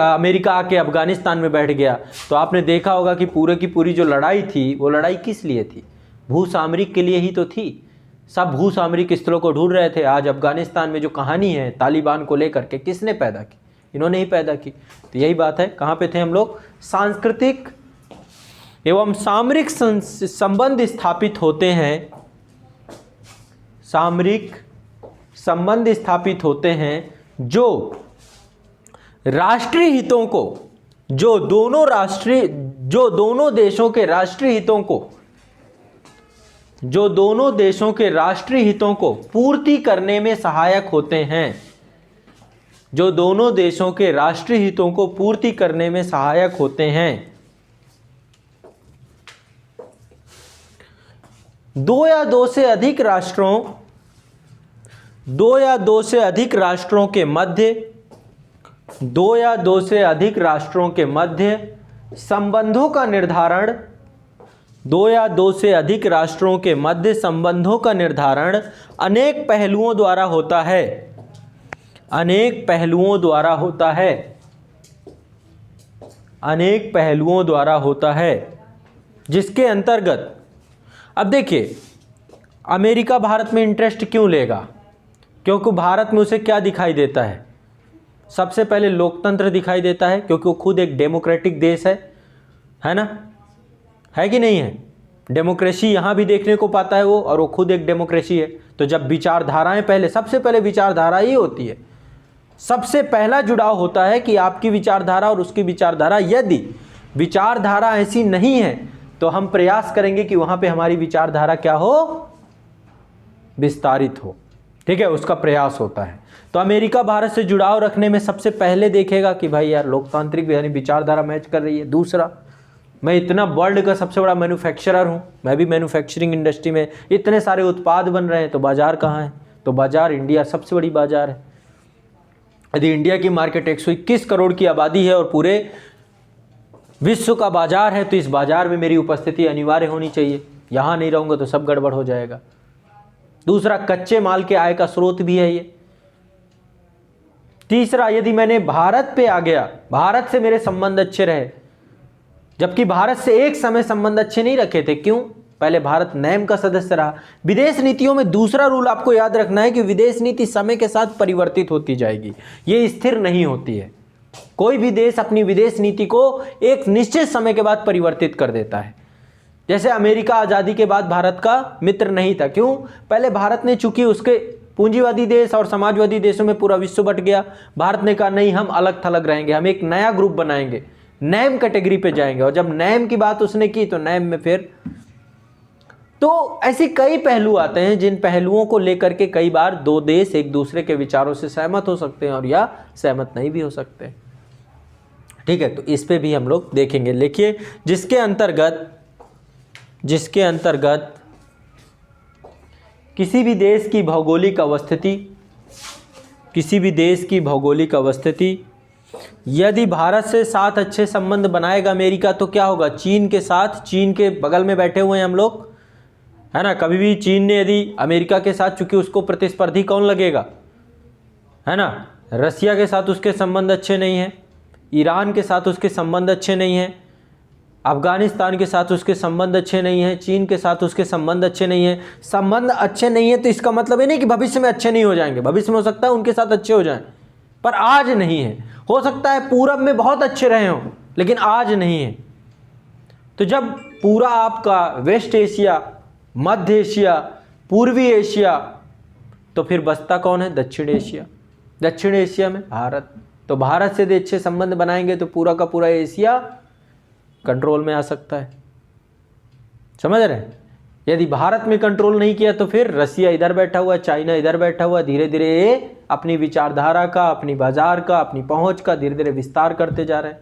अमेरिका आके अफगानिस्तान में बैठ गया। तो आपने देखा होगा कि पूरे की पूरी जो लड़ाई थी, वो लड़ाई किस लिए थी? भूसामरिक के लिए ही तो थी। सब भूसामरिक स्थलों को ढूंढ रहे थे। आज अफगानिस्तान में जो कहानी है तालिबान को लेकर के, किसने पैदा की? इन्होंने ही पैदा की। तो यही बात है, कहाँ पे थे हम लोग? सांस्कृतिक एवं सामरिक संबंध स्थापित होते हैं, सामरिक संबंध स्थापित होते हैं जो राष्ट्रीय हितों को, जो दोनों देशों के राष्ट्रीय हितों को पूर्ति करने में सहायक होते हैं, जो दोनों देशों के राष्ट्रीय हितों को पूर्ति करने में सहायक होते हैं। दो या दो से अधिक राष्ट्रों के मध्य संबंधों का निर्धारण अनेक पहलुओं द्वारा होता है, जिसके अंतर्गत, अब देखिए, अमेरिका भारत में इंटरेस्ट क्यों लेगा? क्योंकि भारत में उसे क्या दिखाई देता है? सबसे पहले लोकतंत्र दिखाई देता है, क्योंकि वो खुद एक डेमोक्रेटिक देश है ना, है कि नहीं है? डेमोक्रेसी यहाँ भी देखने को पाता है वो, और वो खुद एक डेमोक्रेसी है। तो जब विचारधाराएं सबसे पहले विचारधारा ही होती है, सबसे पहला जुड़ाव होता है कि आपकी विचारधारा और उसकी विचारधारा। यदि विचारधारा ऐसी नहीं है तो हम प्रयास करेंगे कि वहाँ पे हमारी विचारधारा क्या हो? विस्तारित हो, ठीक है, उसका प्रयास होता है। तो अमेरिका भारत से जुड़ाव रखने में सबसे पहले देखेगा कि भाई यार लोकतांत्रिक यानी विचारधारा मैच कर रही है। दूसरा, मैं इतना वर्ल्ड का सबसे बड़ा मैन्युफैक्चरर हूँ, मैं भी मैन्युफैक्चरिंग इंडस्ट्री में, इतने सारे उत्पाद बन रहे हैं, तो बाजार कहाँ है? तो बाजार इंडिया सबसे बड़ी बाजार है। यदि इंडिया की मार्केट 121 करोड़ की आबादी है और पूरे विश्व का बाजार है, तो इस बाजार में मेरी उपस्थिति अनिवार्य होनी चाहिए। यहाँ नहीं रहूँगा तो सब गड़बड़ हो जाएगा। दूसरा, कच्चे माल के आय का स्रोत भी है ये। तीसरा, यदि मैंने भारत पे आ गया, भारत से मेरे संबंध अच्छे रहे, जबकि भारत से एक समय संबंध अच्छे नहीं रखे थे। क्यों? पहले भारत नैम का सदस्य रहा। विदेश नीतियों में दूसरा रूल आपको याद रखना है कि विदेश नीति समय के साथ परिवर्तित होती जाएगी, ये स्थिर नहीं होती है। कोई भी देश अपनी विदेश नीति को एक निश्चित समय के बाद परिवर्तित कर देता है। जैसे अमेरिका आज़ादी के बाद भारत का मित्र नहीं था। क्यों? पहले भारत ने, चूंकि उसके पूंजीवादी देश और समाजवादी देशों में पूरा विश्व बट गया, भारत ने कहा नहीं, हम अलग थलग रहेंगे, हम एक नया ग्रुप बनाएंगे, नैम कैटेगरी पे जाएंगे। और जब नैम की बात उसने की तो नैम में फिर तो ऐसे कई पहलू आते हैं जिन पहलुओं को लेकर के कई बार दो देश एक दूसरे के विचारों से सहमत हो सकते हैं और या सहमत नहीं भी हो सकते। ठीक है, तो इस पे भी हम लोग देखेंगे। देखिए, जिसके अंतर्गत किसी भी देश की भौगोलिक अवस्थिति, यदि भारत से साथ अच्छे संबंध बनाएगा अमेरिका, तो क्या होगा? चीन के साथ, चीन के बगल में बैठे हुए हैं हम लोग, है ना। कभी भी चीन ने यदि अमेरिका के साथ, चूंकि उसको प्रतिस्पर्धी कौन लगेगा, है ना, रसिया के साथ उसके संबंध अच्छे नहीं हैं, ईरान के साथ उसके संबंध अच्छे नहीं हैं, अफगानिस्तान के साथ उसके संबंध अच्छे नहीं हैं, चीन के साथ उसके संबंध अच्छे नहीं हैं। संबंध अच्छे नहीं है तो इसका मतलब ये नहीं कि भविष्य में अच्छे नहीं हो जाएंगे। भविष्य में हो सकता है उनके साथ अच्छे हो जाएं, पर आज नहीं है। हो सकता है पूरब में बहुत अच्छे रहे हों, लेकिन आज नहीं है। तो जब पूरा आपका वेस्ट एशिया, मध्य एशिया, पूर्वी एशिया, तो फिर बचता कौन है? दक्षिण एशिया। दक्षिण एशिया में भारत। तो भारत से अच्छे संबंध बनाएंगे तो पूरा का पूरा एशिया कंट्रोल में आ सकता है। समझ रहे हैं? यदि भारत में कंट्रोल नहीं किया तो फिर रसिया इधर बैठा हुआ, चाइना इधर बैठा हुआ, धीरे धीरे ये अपनी विचारधारा का, अपनी बाजार का, अपनी पहुंच का धीरे धीरे विस्तार करते जा रहे हैं।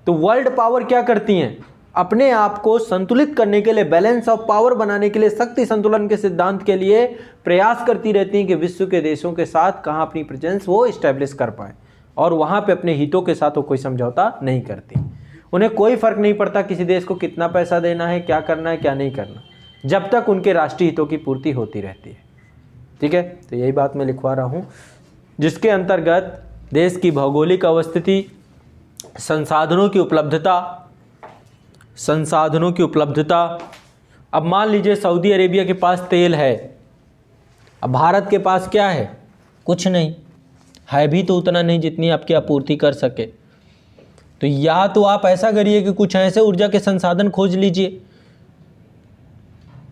तो वर्ल्ड पावर क्या करती हैं? अपने आप को संतुलित करने के लिए, बैलेंस ऑफ पावर बनाने के लिए, शक्ति संतुलन के सिद्धांत के लिए प्रयास करती रहती हैं कि विश्व के देशों के साथ कहाँ अपनी प्रेजेंस वो इस्टेब्लिश कर पाए, और वहाँ पे अपने हितों के साथ वो कोई समझौता नहीं करती। उन्हें कोई फर्क नहीं पड़ता किसी देश को कितना पैसा देना है, क्या करना है, क्या नहीं करना, जब तक उनके राष्ट्रीय हितों की पूर्ति होती रहती है। ठीक है, तो यही बात मैं लिखवा रहा हूँ, जिसके अंतर्गत देश की भौगोलिक अवस्थिति, संसाधनों की उपलब्धता। अब मान लीजिए सऊदी अरेबिया के पास तेल है, अब भारत के पास क्या है? कुछ नहीं है, भी तो उतना नहीं जितनी आपकी आपूर्ति कर सके। तो या तो आप ऐसा करिए कि कुछ ऐसे ऊर्जा के संसाधन खोज लीजिए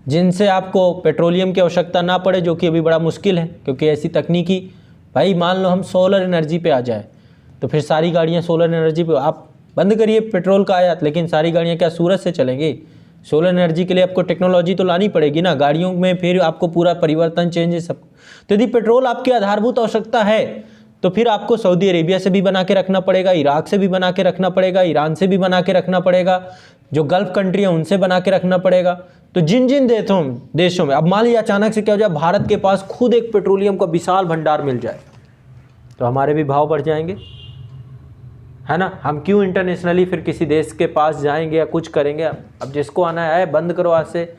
जिनसे आपको पेट्रोलियम की आवश्यकता ना पड़े, जो कि अभी बड़ा मुश्किल है, क्योंकि ऐसी तकनीकी, भाई मान लो हम सोलर एनर्जी पे आ जाए तो फिर सारी गाड़ियां सोलर एनर्जी पे, आप बंद करिए पेट्रोल का आयात, लेकिन सारी गाड़ियां क्या सूरज से चलेंगी? सोलर एनर्जी के लिए आपको टेक्नोलॉजी तो लानी पड़ेगी ना, गाड़ियों में फिर आपको पूरा परिवर्तन, चेंज है सब। तो यदि पेट्रोल आपकी आधारभूत आवश्यकता है तो फिर आपको सऊदी अरेबिया से भी बना के रखना पड़ेगा, इराक से भी बना के रखना पड़ेगा, ईरान से भी बना के रखना पड़ेगा, जो गल्फ कंट्री है उनसे बना के रखना पड़ेगा। तो जिन जिन देशों में, अब मान लीजिए अचानक से क्या हो जाए, भारत के पास खुद एक पेट्रोलियम का विशाल भंडार मिल जाए, तो हमारे भी भाव बढ़ जाएंगे, है ना। हम क्यों इंटरनेशनली फिर किसी देश के पास जाएंगे या कुछ करेंगे? अब जिसको आना है बंद करो आज से,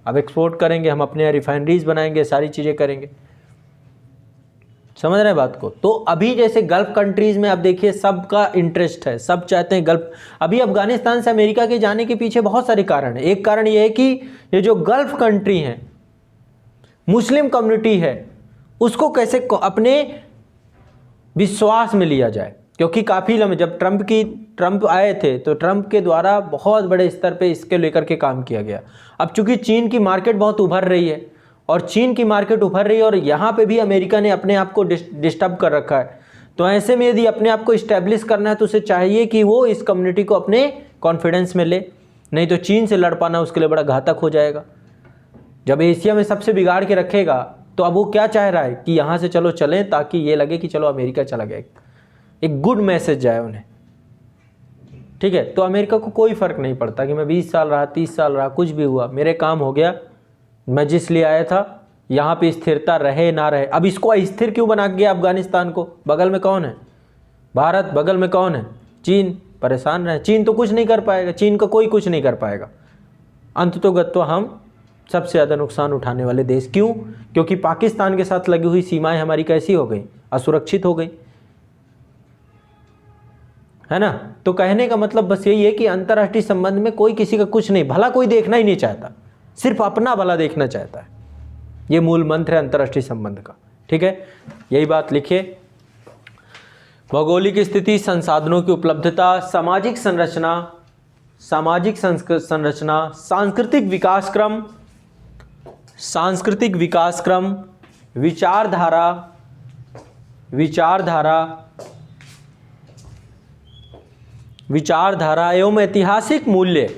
अब एक्सपोर्ट करेंगे, हम अपने यहाँ रिफाइनरीज बनाएंगे, सारी चीज़ें करेंगे। समझ रहे हैं बात को? तो अभी जैसे गल्फ कंट्रीज़ में आप देखिए सबका इंटरेस्ट है, सब चाहते हैं गल्फ। अभी अफगानिस्तान से अमेरिका के जाने के पीछे बहुत सारे कारण हैं। एक कारण ये है कि ये जो गल्फ कंट्री हैं, मुस्लिम कम्युनिटी है, उसको कैसे अपने विश्वास में लिया जाए, क्योंकि काफ़ी लंबे, जब ट्रंप आए थे तो ट्रंप के द्वारा बहुत बड़े स्तर पे इसके लेकर के काम किया गया। अब चूंकि चीन की मार्केट बहुत उभर रही है, और चीन की मार्केट उभर रही है, और यहाँ पे भी अमेरिका ने अपने आप को डिस्टर्ब कर रखा है। तो ऐसे में यदि अपने आप को इस्टेब्लिश करना है तो उसे चाहिए कि वो इस कम्युनिटी को अपने कॉन्फिडेंस में ले, नहीं तो चीन से लड़ पाना उसके लिए बड़ा घातक हो जाएगा। जब एशिया में सबसे बिगाड़ के रखेगा तो अब वो क्या चाह रहा है कि यहाँ से चलो चलें ताकि ये लगे कि चलो अमेरिका चला गया, एक गुड मैसेज जाए उन्हें। ठीक है, तो अमेरिका को कोई फ़र्क नहीं पड़ता कि मैं 20 साल रहा, 30 साल रहा, कुछ भी हुआ, मेरे काम हो गया, मैं जिस लिए आया था यहाँ पे स्थिरता रहे ना रहे। अब इसको अस्थिर क्यों बना गया अफगानिस्तान को? बगल में कौन है? भारत। बगल में कौन है? चीन। परेशान रहे। चीन तो कुछ नहीं कर पाएगा, चीन का कोई कुछ नहीं कर पाएगा। अंततोगत्वा हम सबसे ज़्यादा नुकसान उठाने वाले देश। क्यों? क्योंकि पाकिस्तान के साथ लगी हुई सीमाएं हमारी कैसी हो गई? असुरक्षित हो गई, है ना। तो कहने का मतलब बस यही है कि अंतर्राष्ट्रीय संबंध में कोई किसी का कुछ नहीं, भला कोई देखना ही नहीं चाहता, सिर्फ अपना भला देखना चाहता है। ये मूल मंत्र है अंतर्राष्ट्रीय संबंध का। ठीक है, यही बात लिखिए। भौगोलिक स्थिति, संसाधनों की उपलब्धता, सामाजिक संरचना, सांस्कृतिक विकास क्रम, विचारधारा एवं ऐतिहासिक मूल्य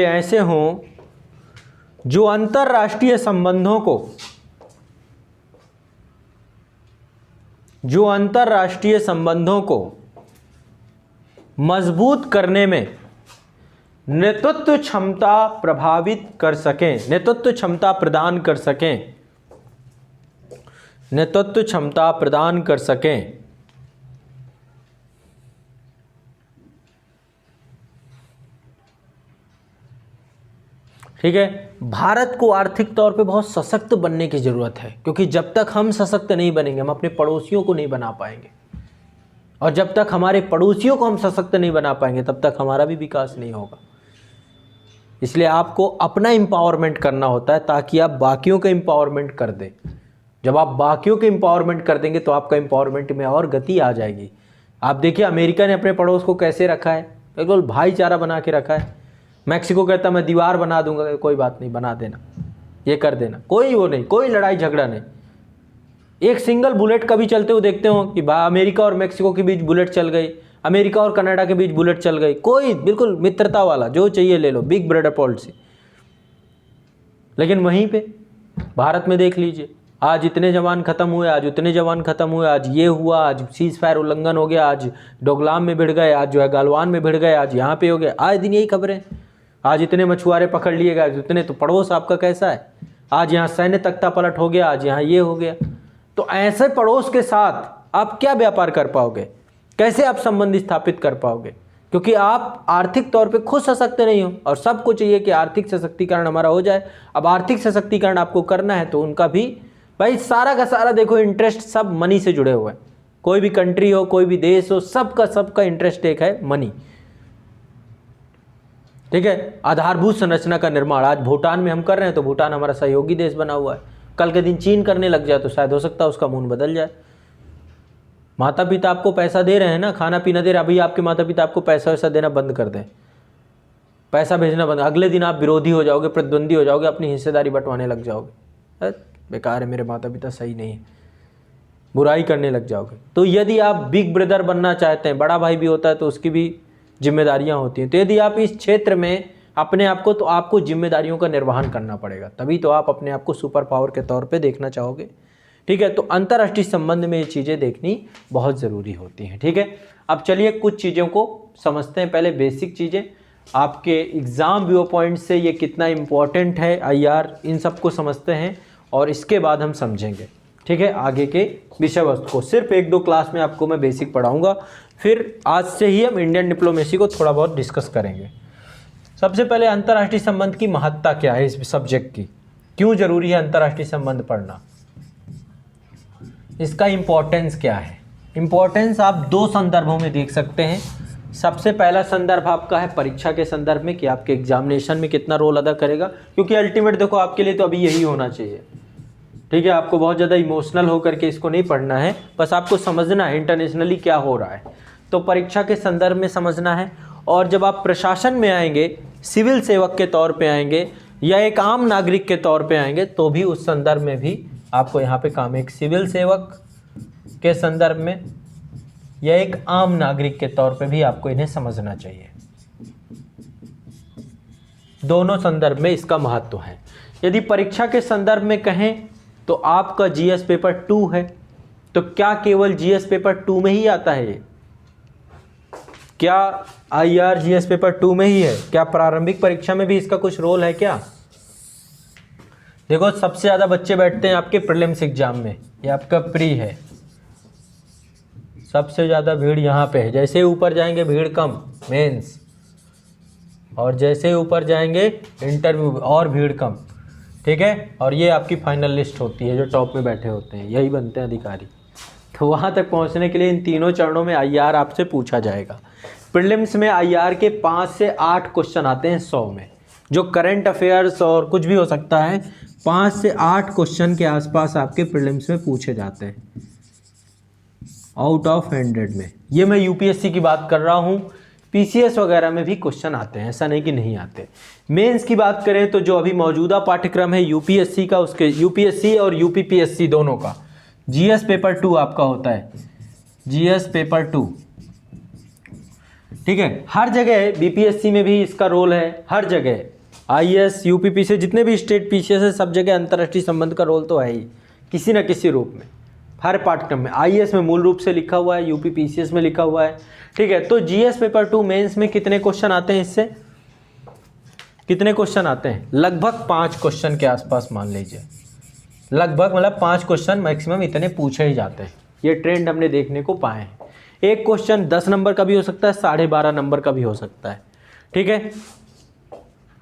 ऐसे हों जो अंतर्राष्ट्रीय संबंधों को मजबूत करने में नेतृत्व क्षमता प्रदान कर सकें। ठीक है, भारत को आर्थिक तौर पे बहुत सशक्त बनने की ज़रूरत है, क्योंकि जब तक हम सशक्त नहीं बनेंगे हम अपने पड़ोसियों को नहीं बना पाएंगे, और जब तक हमारे पड़ोसियों को हम सशक्त नहीं बना पाएंगे तब तक हमारा भी विकास नहीं होगा। इसलिए आपको अपना एम्पावरमेंट करना होता है ताकि आप बाकियों का एम्पावरमेंट कर दें। जब आप बाकियों के एम्पावरमेंट कर देंगे तो आपका एम्पावरमेंट में और गति आ जाएगी। आप देखिए अमेरिका ने अपने पड़ोस को कैसे रखा है, बिल्कुल भाईचारा बना के रखा है। मैक्सिको कहता मैं दीवार बना दूंगा, कोई बात नहीं, बना देना, ये कर देना, कोई वो नहीं, कोई लड़ाई झगड़ा नहीं। एक सिंगल बुलेट कभी चलते हुए देखते हो कि अमेरिका और मैक्सिको के बीच बुलेट चल गई, अमेरिका और कनाडा के बीच बुलेट चल गई? कोई, बिल्कुल मित्रता वाला, जो चाहिए ले लो, बिग ब्रदर पॉलिसी। लेकिन वहीं पे भारत में देख लीजिए, आज इतने जवान खत्म हुए, आज उतने जवान खत्म हुए, आज ये हुआ, आज सीज फायर उल्लंघन हो गया, आज डोकलाम में भिड़ गए, आज जो है गालवान में भिड़ गए, आज यहाँ पे हो गया। आज दिन यही खबरें, आज इतने मछुआरे पकड़ लिए गए, उतने। तो पड़ोस आपका कैसा है? आज यहाँ सैन्य तख्ता पलट हो गया, आज यहाँ ये हो गया। तो ऐसे पड़ोस के साथ आप क्या व्यापार कर पाओगे? कैसे आप संबंध स्थापित कर पाओगे? क्योंकि आप आर्थिक तौर पे खुद सशक्त नहीं हो, और सबको चाहिए कि आर्थिक सशक्तिकरण हमारा हो जाए। अब आर्थिक सशक्तिकरण आपको करना है तो उनका भी भाई सारा का सारा देखो इंटरेस्ट सब मनी से जुड़े हुए हैं। कोई भी कंट्री हो, कोई भी देश हो, सबका इंटरेस्ट एक है, मनी। ठीक है, आधारभूत संरचना का निर्माण आज भूटान में हम कर रहे हैं, तो भूटान हमारा सहयोगी देश बना हुआ है। कल के दिन चीन करने लग जाए तो शायद हो सकता है उसका मूड बदल जाए। माता पिता आपको पैसा दे रहे हैं ना, खाना पीना दे रहे, अभी आपके माता पिता आपको पैसा वैसा देना बंद कर दें, पैसा भेजना बंद, अगले दिन आप विरोधी हो जाओगे, प्रतिद्वंदी हो जाओगे, अपनी हिस्सेदारी बंटवाने लग जाओगे। बेकार है, मेरे माता पिता सही नहीं है, बुराई करने लग जाओगे। तो यदि आप बिग ब्रदर बनना चाहते हैं, बड़ा भाई भी होता है तो उसकी भी जिम्मेदारियां होती हैं। तो यदि आप इस क्षेत्र में अपने आप को, तो आपको जिम्मेदारियों का निर्वहन करना पड़ेगा, तभी तो आप अपने आप को सुपर पावर के तौर पे देखना चाहोगे। ठीक है, तो अंतर्राष्ट्रीय संबंध में ये चीज़ें देखनी बहुत ज़रूरी होती हैं। ठीक है, अब चलिए कुछ चीज़ों को समझते हैं। पहले बेसिक चीज़ें, आपके एग्ज़ाम व्यू पॉइंट से ये कितना इम्पोर्टेंट है IR, इन सब को समझते हैं और इसके बाद हम समझेंगे। ठीक है, आगे के विषय वस्तु को सिर्फ 1-2 क्लास में आपको मैं बेसिक पढ़ाऊँगा, फिर आज से ही हम इंडियन डिप्लोमेसी को थोड़ा बहुत डिस्कस करेंगे। सबसे पहले अंतर्राष्ट्रीय संबंध की महत्ता क्या है, इस सब्जेक्ट की क्यों जरूरी है अंतर्राष्ट्रीय संबंध पढ़ना, इसका इम्पोर्टेंस क्या है। इम्पोर्टेंस आप 2 संदर्भों में देख सकते हैं। सबसे पहला संदर्भ आपका है परीक्षा के संदर्भ में, कि आपके एग्जामिनेशन में कितना रोल अदा करेगा, क्योंकि अल्टीमेट देखो आपके लिए तो अभी यही होना चाहिए। ठीक है, आपको बहुत ज़्यादा इमोशनल होकर के इसको नहीं पढ़ना है, बस आपको समझना है इंटरनेशनली क्या हो रहा है, तो परीक्षा के संदर्भ में समझना है। और जब आप प्रशासन में आएंगे, सिविल सेवक के तौर पे आएंगे, या एक आम नागरिक के तौर पे आएंगे तो भी उस संदर्भ में भी आपको यहाँ पे काम, एक सिविल सेवक के संदर्भ में या एक आम नागरिक के तौर पे भी आपको इन्हें समझना चाहिए। दोनों संदर्भ में इसका महत्व है। यदि परीक्षा के संदर्भ में कहें तो आपका जीएस पेपर 2 है, तो क्या केवल जीएस पेपर 2 में ही आता है ये? क्या आईआर जीएस पेपर 2 में ही है? क्या प्रारंभिक परीक्षा में भी इसका कुछ रोल है क्या? देखो, सबसे ज़्यादा बच्चे बैठते हैं आपके प्रीलिम्स एग्जाम में, ये आपका प्री है, सबसे ज़्यादा भीड़ यहाँ पे है। जैसे ऊपर जाएंगे भीड़ कम मेंस, और जैसे ऊपर जाएंगे इंटरव्यू और भीड़ कम, ठीक है। और ये आपकी फाइनल लिस्ट होती है, जो टॉप में बैठे होते हैं यही बनते हैं अधिकारी। तो वहाँ तक पहुँचने के लिए इन तीनों चरणों में आईआर आपसे पूछा जाएगा। प्रीलिम्स में आईआर के 5 से 8 क्वेश्चन आते हैं 100 में, जो करंट अफेयर्स और कुछ भी हो सकता है। 5 से 8 क्वेश्चन के आसपास आपके प्रीलिम्स में पूछे जाते हैं आउट ऑफ 100 में। ये मैं यूपीएससी की बात कर रहा हूँ, पीसीएस वगैरह में भी क्वेश्चन आते हैं, ऐसा नहीं कि नहीं आते। मेंस की बात करें तो जो अभी मौजूदा पाठ्यक्रम है यूपीएससी का, उसके यूपीएससी और यूपीपीएससी दोनों का जीएस पेपर 2 आपका होता है, जीएस पेपर 2, ठीक है। हर जगह बीपीएससी में भी इसका रोल है, हर जगह आईएएस यूपीपी से जितने भी स्टेट पीसीएस है सब जगह अंतर्राष्ट्रीय संबंध का रोल तो है ही, किसी न किसी रूप में, हर पाठ्यक्रम में। आईएएस में मूल रूप से लिखा हुआ है, यूपी पीसीएस में लिखा हुआ है, ठीक है। तो जीएस पेपर 2 मेंस में कितने क्वेश्चन आते हैं, इससे कितने क्वेश्चन आते हैं? लगभग 5 क्वेश्चन के आसपास मान लीजिए, लगभग मतलब 5 क्वेश्चन मैक्सिमम इतने पूछे ही जाते हैं। ये ट्रेंड हमने देखने को पाए हैं। एक क्वेश्चन 10 नंबर का भी हो सकता है, 12.5 नंबर का भी हो सकता है, ठीक है।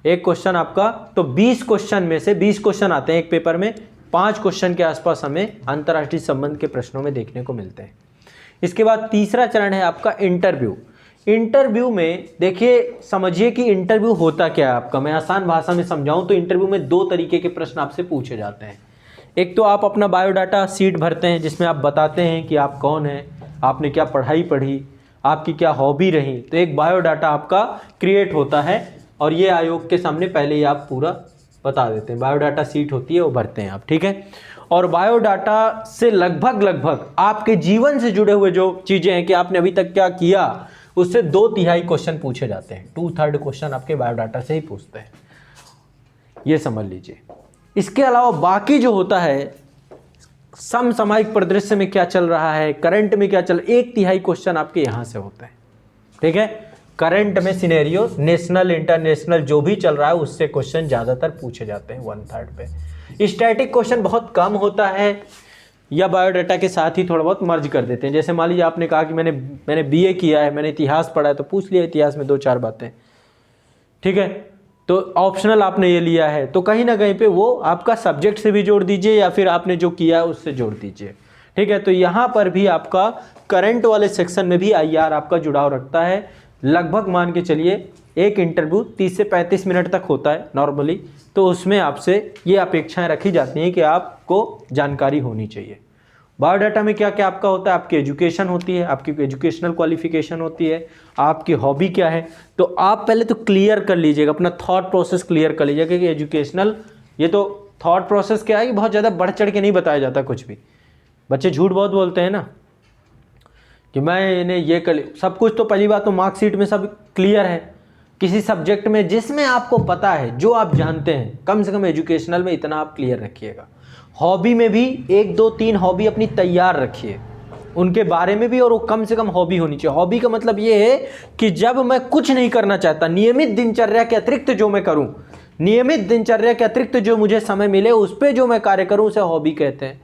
एक क्वेश्चन आपका, तो 20 क्वेश्चन में से 20 क्वेश्चन आते हैं एक पेपर में, 5 क्वेश्चन के आसपास हमें अंतर्राष्ट्रीय संबंध के प्रश्नों में देखने को मिलते हैं। इसके बाद तीसरा चरण है आपका इंटरव्यू। इंटरव्यू में देखिए, समझिए कि इंटरव्यू होता क्या है आपका। मैं आसान भाषा में समझाऊं तो इंटरव्यू में 2 तरीके के प्रश्न आपसे पूछे जाते हैं। एक तो आप अपना बायोडाटा सीट भरते हैं, जिसमें आप बताते हैं कि आप कौन हैं, आपने क्या पढ़ाई पढ़ी, आपकी क्या हॉबी रही। तो एक बायोडाटा आपका क्रिएट होता है और ये आयोग के सामने पहले ही आप पूरा बता देते हैं। बायोडाटा सीट होती है, वो भरते हैं आप, ठीक है। और बायोडाटा से लगभग आपके जीवन से जुड़े हुए जो चीज़ें हैं कि आपने अभी तक क्या किया, उससे 2/3 क्वेश्चन पूछे जाते हैं। 2/3 क्वेश्चन आपके बायोडाटा से ही पूछते हैं, ये समझ लीजिए। इसके अलावा बाकी जो होता है, समसामयिक परिदृश्य में क्या चल रहा है, करंट में क्या चल, 1/3 क्वेश्चन आपके यहाँ से होते हैं, ठीक है। करंट में सिनेरियो, नेशनल इंटरनेशनल जो भी चल रहा है उससे क्वेश्चन ज़्यादातर पूछे जाते हैं 1/3 पे। स्टैटिक क्वेश्चन बहुत कम होता है, या बायोडाटा के साथ ही थोड़ा बहुत मर्ज कर देते हैं। जैसे मान लीजिए आपने कहा कि मैंने बीए किया है, मैंने इतिहास पढ़ा है, तो पूछ लिया इतिहास में 2-4 बातें, ठीक है। तो ऑप्शनल आपने ये लिया है, तो कहीं ना कहीं पे वो आपका सब्जेक्ट से भी जोड़ दीजिए या फिर आपने जो किया है उससे जोड़ दीजिए, ठीक है। तो यहाँ पर भी आपका करंट वाले सेक्शन में भी आईआर आपका जुड़ाव रखता है। लगभग मान के चलिए एक इंटरव्यू 30 से 35 मिनट तक होता है नॉर्मली, तो उसमें आपसे ये अपेक्षाएं रखी जाती हैं कि आपको जानकारी होनी चाहिए। बायोडाटा में क्या क्या आपका होता है, आपकी एजुकेशन होती है, आपकी एजुकेशनल क्वालिफिकेशन होती है, आपकी हॉबी क्या है। तो आप पहले तो क्लियर कर लीजिएगा, अपना थॉट प्रोसेस क्लियर कर लीजिएगा कि एजुकेशनल, ये तो थॉट प्रोसेस क्या है कि बहुत ज़्यादा बढ़ चढ़ के नहीं बताया जाता कुछ भी। बच्चे झूठ बहुत बोलते हैं ना कि मैं इन्हें ये कर, सब कुछ तो पहली बात तो मार्कशीट में सब क्लियर है। किसी सब्जेक्ट में जिसमें आपको पता है, जो आप जानते हैं, कम से कम एजुकेशनल में इतना आप क्लियर रखिएगा। हॉबी में भी 1, 2, 3 हॉबी अपनी तैयार रखिए, उनके बारे में भी, और वो कम से कम हॉबी होनी चाहिए। हॉबी का मतलब ये है कि जब मैं कुछ नहीं करना चाहता, नियमित दिनचर्या के अतिरिक्त जो मैं करूं, नियमित दिनचर्या के अतिरिक्त जो मुझे समय मिले उस पर जो मैं कार्य करूं, उसे हॉबी कहते हैं।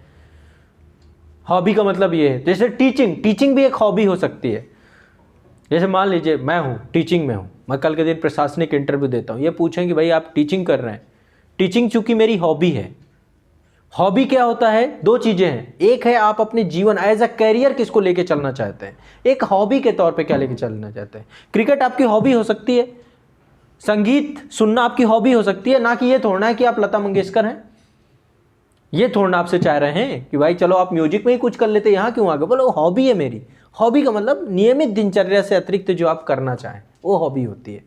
हॉबी का मतलब ये है, जैसे टीचिंग भी एक हॉबी हो सकती है। जैसे मान लीजिए मैं हूँ टीचिंग में हूँ, मैं कल के दिन प्रशासनिक इंटरव्यू देता हूँ, ये पूछें कि भाई आप टीचिंग कर रहे हैं, टीचिंग चूंकि मेरी हॉबी है। हॉबी क्या होता है, 2 चीज़ें हैं, एक है आप अपने जीवन एज अ कैरियर किसको लेके चलना चाहते हैं, एक हॉबी के तौर पे क्या लेके चलना चाहते हैं। क्रिकेट आपकी हॉबी हो सकती है, संगीत सुनना आपकी हॉबी हो सकती है, ना कि ये थोड़ा है कि आप लता मंगेशकर हैं, ये थोड़ा आपसे चाह रहे हैं कि भाई चलो आप म्यूजिक में ही कुछ कर लेते, यहाँ क्यों आगे, बोलो हॉबी है मेरी। हॉबी का मतलब नियमित दिनचर्या से अतिरिक्त जो आप करना चाहें, वो हॉबी होती है।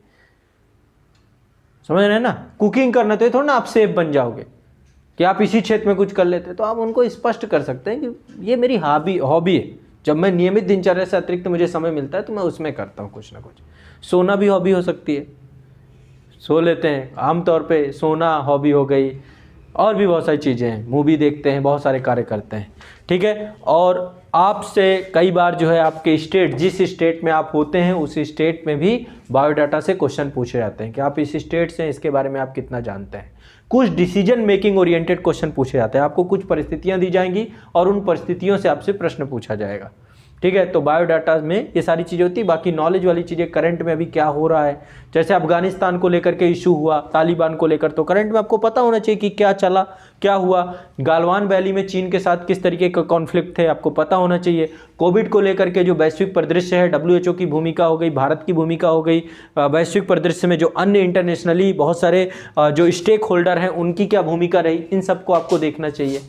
समझ रहे हैं ना। कुकिंग करना तो ये थोड़ा ना आप सेफ बन जाओगे कि आप इसी क्षेत्र में कुछ कर लेते, तो आप उनको स्पष्ट कर सकते हैं कि ये मेरी हॉबी है, जब मैं नियमित दिनचर्या से अतिरिक्त मुझे समय मिलता है तो मैं उसमें करता हूँ कुछ ना कुछ। सोना भी हॉबी हो सकती है, सो लेते हैं, आमतौर पे सोना हॉबी हो गई, और भी बहुत सारी चीज़ें हैं, मूवी देखते हैं, बहुत सारे कार्य करते हैं, ठीक है। और आपसे कई बार जो है आपके स्टेट, जिस स्टेट में आप होते हैं उस स्टेट में भी बायोडाटा से क्वेश्चन पूछे जाते हैं कि आप इस स्टेट से, इसके बारे में आप कितना जानते हैं। कुछ डिसीजन मेकिंग ओरिएंटेड क्वेश्चन पूछे जाते हैं, आपको कुछ परिस्थितियां दी जाएंगी और उन परिस्थितियों से आपसे प्रश्न पूछा जाएगा, ठीक है। तो बायोडाटा में ये सारी चीज़ें होती है। बाकी नॉलेज वाली चीज़ें, करंट में अभी क्या हो रहा है, जैसे अफगानिस्तान को लेकर के इशू हुआ, तालिबान को लेकर, तो करंट में आपको पता होना चाहिए कि क्या चला, क्या हुआ। गालवान वैली में चीन के साथ किस तरीके का कॉन्फ्लिक्ट थे, आपको पता होना चाहिए। कोविड को लेकर के जो वैश्विक परिदृश्य है, WHO की भूमिका हो गई, भारत की भूमिका हो गई, वैश्विक परिदृश्य में जो अन्य इंटरनेशनली बहुत सारे जो स्टेक होल्डर हैं उनकी क्या भूमिका रही, इन सबको आपको देखना चाहिए।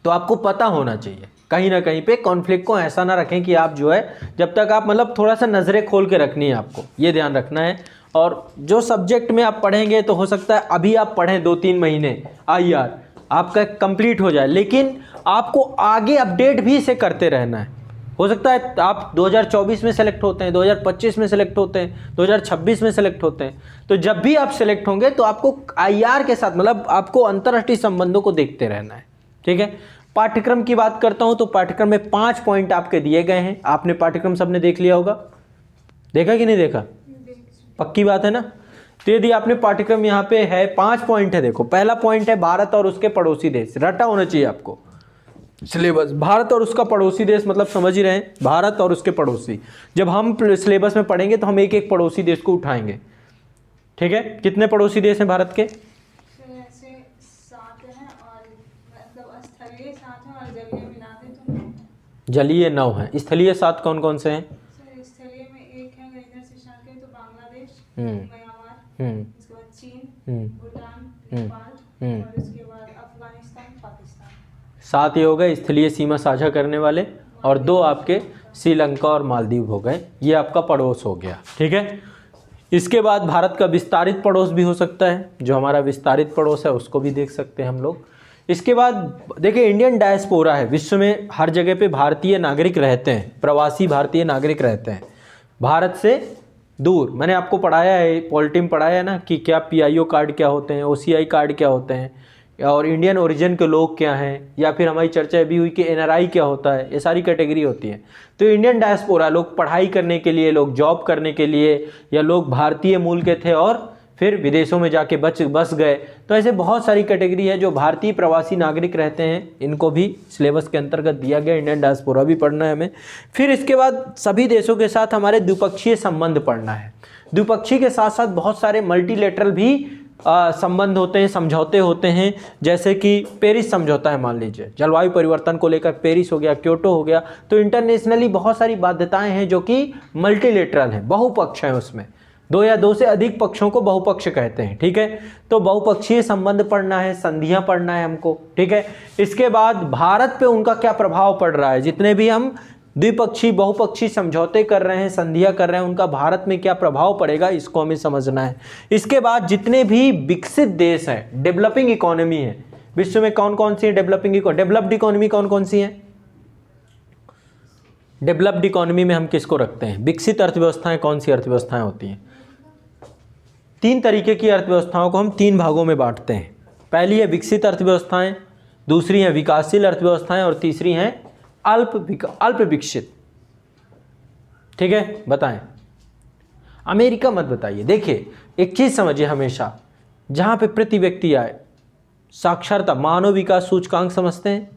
तो आपको पता होना चाहिए कहीं ना कहीं पे कॉन्फ्लिक्ट को ऐसा ना रखें कि आप जो है, जब तक आप मतलब थोड़ा सा नज़रें खोल के रखनी है, आपको ये ध्यान रखना है। और जो सब्जेक्ट में आप पढ़ेंगे तो हो सकता है अभी आप पढ़ें 2-3 महीने, IR आपका कंप्लीट हो जाए, लेकिन आपको आगे अपडेट भी इसे करते रहना है। हो सकता है आप 2024 में सेलेक्ट होते हैं, 2025 में सेलेक्ट होते हैं, 2026 में सेलेक्ट होते हैं, तो जब भी आप सेलेक्ट होंगे तो आपको IR के साथ, मतलब आपको अंतर्राष्ट्रीय संबंधों को देखते रहना है, ठीक है। पाठ्यक्रम की बात करता हूं तो पाठ्यक्रम में 5 पॉइंट आपके दिए गए हैं। आपने पाठ्यक्रम सबने देख लिया होगा, देखा कि नहीं देखा, पक्की बात है ना। तो यदि आपने पाठ्यक्रम यहाँ पे है, 5 पॉइंट है, देखो पहला पॉइंट है भारत और उसके पड़ोसी देश, रटा होना चाहिए आपको सिलेबस। भारत और उसका पड़ोसी देश मतलब समझ ही रहे हैं, भारत और उसके पड़ोसी। जब हम सिलेबस में पढ़ेंगे तो हम एक एक पड़ोसी देश को उठाएंगे, ठीक है। कितने पड़ोसी देश हैं भारत के? जलीय 9 हैं। स्थलीय 7 कौन कौन से हैं? स्थलीय में एक है इधर से स्टार्ट करें तो बांग्लादेश, म्यांमार, उसके बाद चीन, भूटान, नेपाल और उसके बाद अफगानिस्तान, पाकिस्तान। 7 ये हो गए स्थलीय सीमा साझा करने वाले, और 2 आपके श्रीलंका और मालदीव हो गए। ये आपका पड़ोस हो गया, ठीक है। इसके बाद भारत का विस्तारित पड़ोस भी हो सकता है, जो हमारा विस्तारित पड़ोस है उसको भी देख सकते हैं हम लोग। इसके बाद देखिए इंडियन डायस्पोरा है, विश्व में हर जगह पे भारतीय नागरिक रहते हैं, प्रवासी भारतीय नागरिक रहते हैं भारत से दूर। मैंने आपको पढ़ाया है, पॉलिटी में पढ़ाया है ना कि क्या PIO कार्ड क्या होते हैं, OCI कार्ड क्या होते हैं, और इंडियन ओरिजिन के लोग क्या हैं, या फिर हमारी चर्चा भी हुई कि NRI क्या होता है, ये सारी कैटेगरी होती है। तो इंडियन डायस्पोरा, लोग पढ़ाई करने के लिए, लोग जॉब करने के लिए, या लोग भारतीय मूल के थे और फिर विदेशों में जाके बस गए, तो ऐसे बहुत सारी कैटेगरी है जो भारतीय प्रवासी नागरिक रहते हैं, इनको भी सिलेबस के अंतर्गत दिया गया। इंडियन डायस्पोरा भी पढ़ना है हमें। फिर इसके बाद सभी देशों के साथ हमारे द्विपक्षीय संबंध पढ़ना है। द्विपक्षीय के साथ साथ बहुत सारे मल्टीलेटरल भी संबंध होते हैं, समझौते होते हैं, जैसे कि पेरिस समझौता है, मान लीजिए जलवायु परिवर्तन को लेकर पेरिस हो गया, क्योटो हो गया। तो इंटरनेशनली बहुत सारी बाध्यताएं हैं जो कि मल्टीलेटरल हैं, बहुपक्ष हैं, उसमें 2 या 2 से अधिक पक्षों को बहुपक्ष कहते हैं, ठीक है। तो बहुपक्षीय संबंध पढ़ना है, संधियां पढ़ना है हमको, ठीक है। इसके बाद भारत पे उनका क्या प्रभाव पड़ रहा है, जितने भी हम द्विपक्षीय बहुपक्षीय समझौते कर रहे हैं, संधियां कर रहे हैं, उनका भारत में क्या प्रभाव पड़ेगा, इसको हमें समझना है। इसके बाद जितने भी विकसित देश हैं, डेवलपिंग इकोनॉमी है, विश्व में कौन कौन सी है डेवलप्ड इकोनॉमी कौन कौन सी है? डेवलप्ड इकोनॉमी में हम किसको रखते हैं? विकसित अर्थव्यवस्थाएं कौन सी अर्थव्यवस्थाएं होती हैं? 3 तरीके की अर्थव्यवस्थाओं को हम 3 भागों में बांटते हैं। पहली है विकसित अर्थव्यवस्थाएं, दूसरी है विकासशील अर्थव्यवस्थाएं, और तीसरी हैं अल्प विकसित, ठीक है। बताएं, अमेरिका मत बताइए। देखिए एक चीज समझिए हमेशा, जहां पे प्रति व्यक्ति आए साक्षरता, मानव विकास सूचकांक समझते हैं।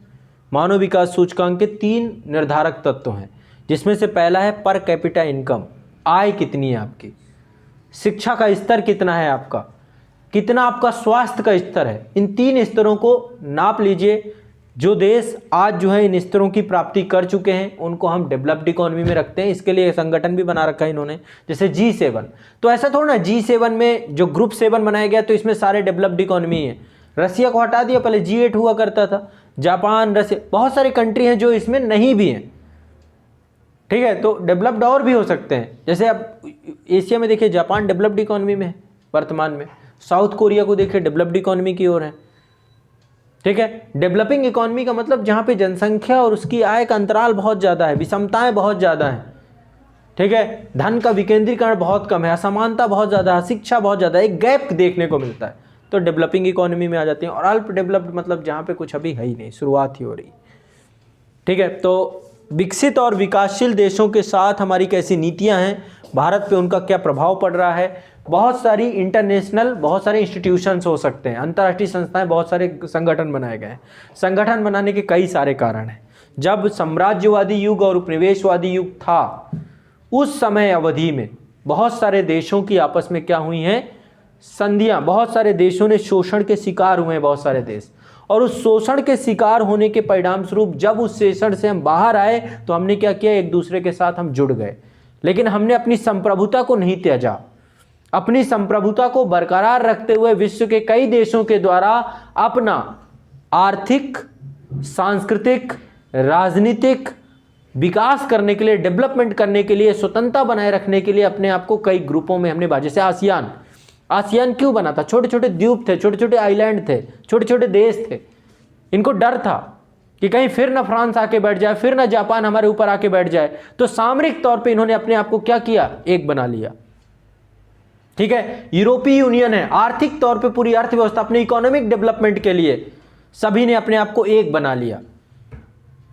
मानव विकास सूचकांक के 3 निर्धारक तत्व हैं, जिसमें से पहला है पर कैपिटा इनकम, आय कितनी है आपकी, शिक्षा का स्तर कितना है आपका, कितना आपका स्वास्थ्य का स्तर है। इन 3 स्तरों को नाप लीजिए। जो देश आज जो है इन स्तरों की प्राप्ति कर चुके हैं उनको हम डेवलप्ड इकोनॉमी में रखते हैं। इसके लिए संगठन भी बना रखा है इन्होंने, जैसे G7। तो ऐसा थोड़ा ना G7 में जो ग्रुप 7 बनाया गया तो इसमें सारे डेवलप्ड इकोनॉमी है। रसिया को हटा दिया, पहले G8 हुआ करता था, जापान, रसिया, बहुत सारी कंट्री हैं जो इसमें नहीं भी हैं, ठीक है। तो डेवलप्ड और भी हो सकते हैं, जैसे अब एशिया में देखिए जापान डेवलप्ड इकोनॉमी में है, वर्तमान में। साउथ कोरिया को देखिए, डेवलप्ड इकोनॉमी की ओर है, ठीक है। डेवलपिंग इकोनॉमी का मतलब जहाँ पे जनसंख्या और उसकी आय का अंतराल बहुत ज़्यादा है, विषमताएं बहुत ज़्यादा हैं, ठीक है। धन का विकेंद्रीकरण बहुत कम है, असमानता बहुत ज़्यादा है, शिक्षा बहुत ज़्यादा है, एक गैप देखने को मिलता है, तो डेवलपिंग इकोनॉमी में आ जाती हैं। और अल्प डेवलप्ड मतलब जहाँ पे कुछ अभी है ही नहीं, शुरुआत ही हो रही, ठीक है। तो विकसित और विकासशील देशों के साथ हमारी कैसी नीतियाँ हैं, भारत पे उनका क्या प्रभाव पड़ रहा है। बहुत सारी इंटरनेशनल, बहुत सारे इंस्टीट्यूशंस हो सकते हैं, अंतर्राष्ट्रीय संस्थाएं, बहुत सारे संगठन बनाए गए हैं। संगठन बनाने के कई सारे कारण हैं। जब साम्राज्यवादी युग और उपनिवेशवादी युग था, उस समय अवधि में बहुत सारे देशों की आपस में क्या हुई हैं, संधियां। बहुत सारे देशों ने शोषण के शिकार हुए हैं, बहुत सारे देश, और उस शोषण के शिकार होने के परिणाम स्वरूप जब उस शोषण से हम बाहर आए तो हमने क्या किया, एक दूसरे के साथ हम जुड़ गए, लेकिन हमने अपनी संप्रभुता को नहीं त्याजा। अपनी संप्रभुता को बरकरार रखते हुए विश्व के कई देशों के द्वारा अपना आर्थिक, सांस्कृतिक, राजनीतिक विकास करने के लिए, डेवलपमेंट करने के लिए, स्वतंत्रता बनाए रखने के लिए अपने आप को कई ग्रुपों में हमने बांटा। जैसे आसियान, आसियान क्यों बना था? छोटे छोटे द्वीप थे, छोटे छोटे आइलैंड थे, छोटे छोटे देश थे। इनको डर था कि कहीं फिर ना फ्रांस आके बैठ जाए, फिर ना जापान हमारे ऊपर आके बैठ जाए, तो सामरिक तौर पे इन्होंने अपने आप को क्या किया, एक बना लिया, ठीक है। यूरोपीय यूनियन है, आर्थिक तौर पे पूरी अर्थव्यवस्था, अपने इकोनॉमिक डेवलपमेंट के लिए सभी ने अपने आप को एक बना लिया,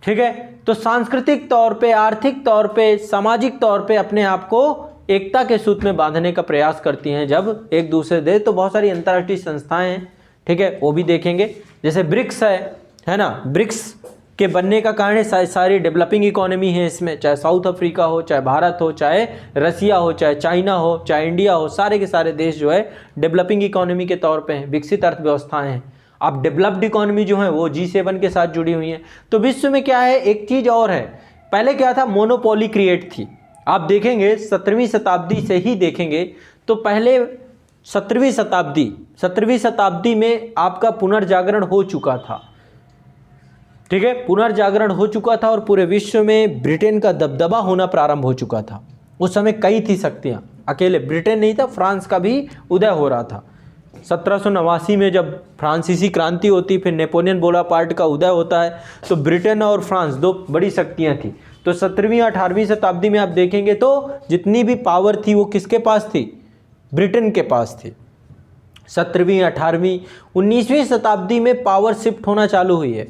ठीक है। तो सांस्कृतिक तौर पे, आर्थिक तौर पे, सामाजिक तौर पे अपने आप को एकता के सूत्र में बांधने का प्रयास करती हैं जब एक दूसरे देश। तो बहुत सारी अंतर्राष्ट्रीय संस्थाएं हैं, ठीक है, वो भी देखेंगे। जैसे ब्रिक्स है ना, ब्रिक्स के बनने का कारण है सारी डेवलपिंग इकोनॉमी है इसमें, चाहे साउथ अफ्रीका हो, चाहे भारत हो, चाहे रसिया हो, चाहे चाइना हो, चाहे इंडिया हो, सारे के सारे देश जो है डेवलपिंग इकोनॉमी के तौर पे हैं, विकसित अर्थव्यवस्थाएं हैं। अब डेवलप्ड इकोनॉमी जो है वो G7 के साथ जुड़ी हुई हैं। तो विश्व में क्या है, एक चीज़ और है, पहले क्या था, मोनोपोली क्रिएट थी। आप देखेंगे 17वीं शताब्दी से ही देखेंगे तो पहले 17वीं शताब्दी में आपका पुनर्जागरण हो चुका था, ठीक है, पुनर्जागरण हो चुका था और पूरे विश्व में ब्रिटेन का दबदबा होना प्रारंभ हो चुका था। उस समय कई थी शक्तियां, अकेले ब्रिटेन नहीं था, फ्रांस का भी उदय हो रहा था। 1789 में जब फ्रांसीसी क्रांति होती, फिर नेपोलियन बोनापार्ट का उदय होता है, तो ब्रिटेन और फ्रांस दो बड़ी शक्तियां थी। तो 17वीं 18वीं शताब्दी में आप देखेंगे तो जितनी भी पावर थी वो किसके पास थी, ब्रिटेन के पास थी। 17वीं 18वीं 19वीं शताब्दी में पावर शिफ्ट होना चालू हुई है।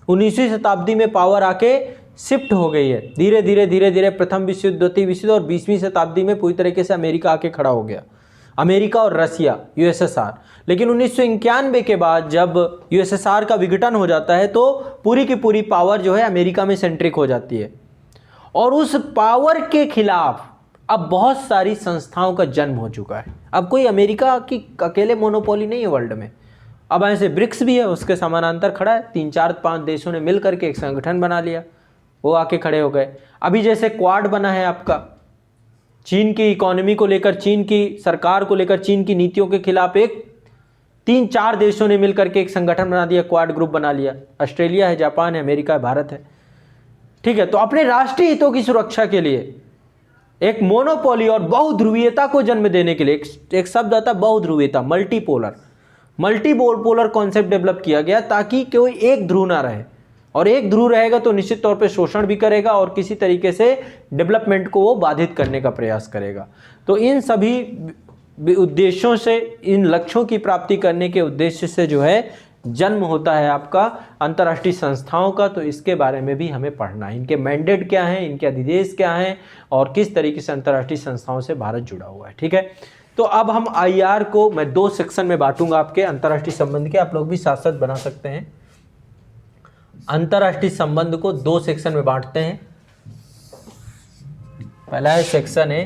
19वीं शताब्दी में पावर आके शिफ्ट हो गई है धीरे धीरे। प्रथम विश्व युद्ध, द्वितीय विश्व युद्ध, और 20वीं शताब्दी में पूरी तरीके से अमेरिका आके खड़ा हो गया, अमेरिका और रसिया, USSR। लेकिन 1991 के बाद जब USSR का विघटन हो जाता है तो पूरी की पूरी पावर जो है अमेरिका में सेंट्रिक हो जाती है, और उस पावर के खिलाफ अब बहुत सारी संस्थाओं का जन्म हो चुका है। अब कोई अमेरिका की अकेले मोनोपोली नहीं है वर्ल्ड में, अब ऐसे ब्रिक्स भी है, उसके समानांतर खड़ा है। 3 4 5 देशों ने मिल करके एक संगठन बना लिया, वो आके खड़े हो गए। अभी जैसे क्वाड बना है आपका, चीन की इकोनॉमी को लेकर, चीन की सरकार को लेकर, चीन की नीतियों के खिलाफ एक 3 4 देशों ने मिलकर के एक संगठन बना दिया, क्वाड ग्रुप बना लिया। ऑस्ट्रेलिया है, जापान है, अमेरिका है, भारत है, ठीक है। तो अपने राष्ट्रीय हितों की सुरक्षा के लिए एक मोनोपोली और बहुध्रुवीयता को जन्म देने के लिए एक शब्द आता है बहुध्रुवीयता, मल्टीपोलर कॉन्सेप्ट डेवलप किया गया, ताकि कोई एक ध्रुव ना रहे, और एक ध्रुव रहेगा तो निश्चित तौर पे शोषण भी करेगा और किसी तरीके से डेवलपमेंट को वो बाधित करने का प्रयास करेगा। तो इन सभी उद्देश्यों से, इन लक्ष्यों की प्राप्ति करने के उद्देश्य से जो है जन्म होता है आपका अंतर्राष्ट्रीय संस्थाओं का। तो इसके बारे में भी हमें पढ़ना है, इनके मैंडेट क्या हैं, इनके अधिदेश क्या हैं, और किस तरीके से अंतर्राष्ट्रीय संस्थाओं से भारत जुड़ा हुआ है, ठीक है। तो अब हम IR को मैं 2 सेक्शन में बांटूंगा आपके अंतर्राष्ट्रीय संबंध के, आप लोग भी साथ साथ बना सकते हैं। अंतर्राष्ट्रीय संबंध को 2 सेक्शन में बांटते हैं। पहला है सेक्शन A,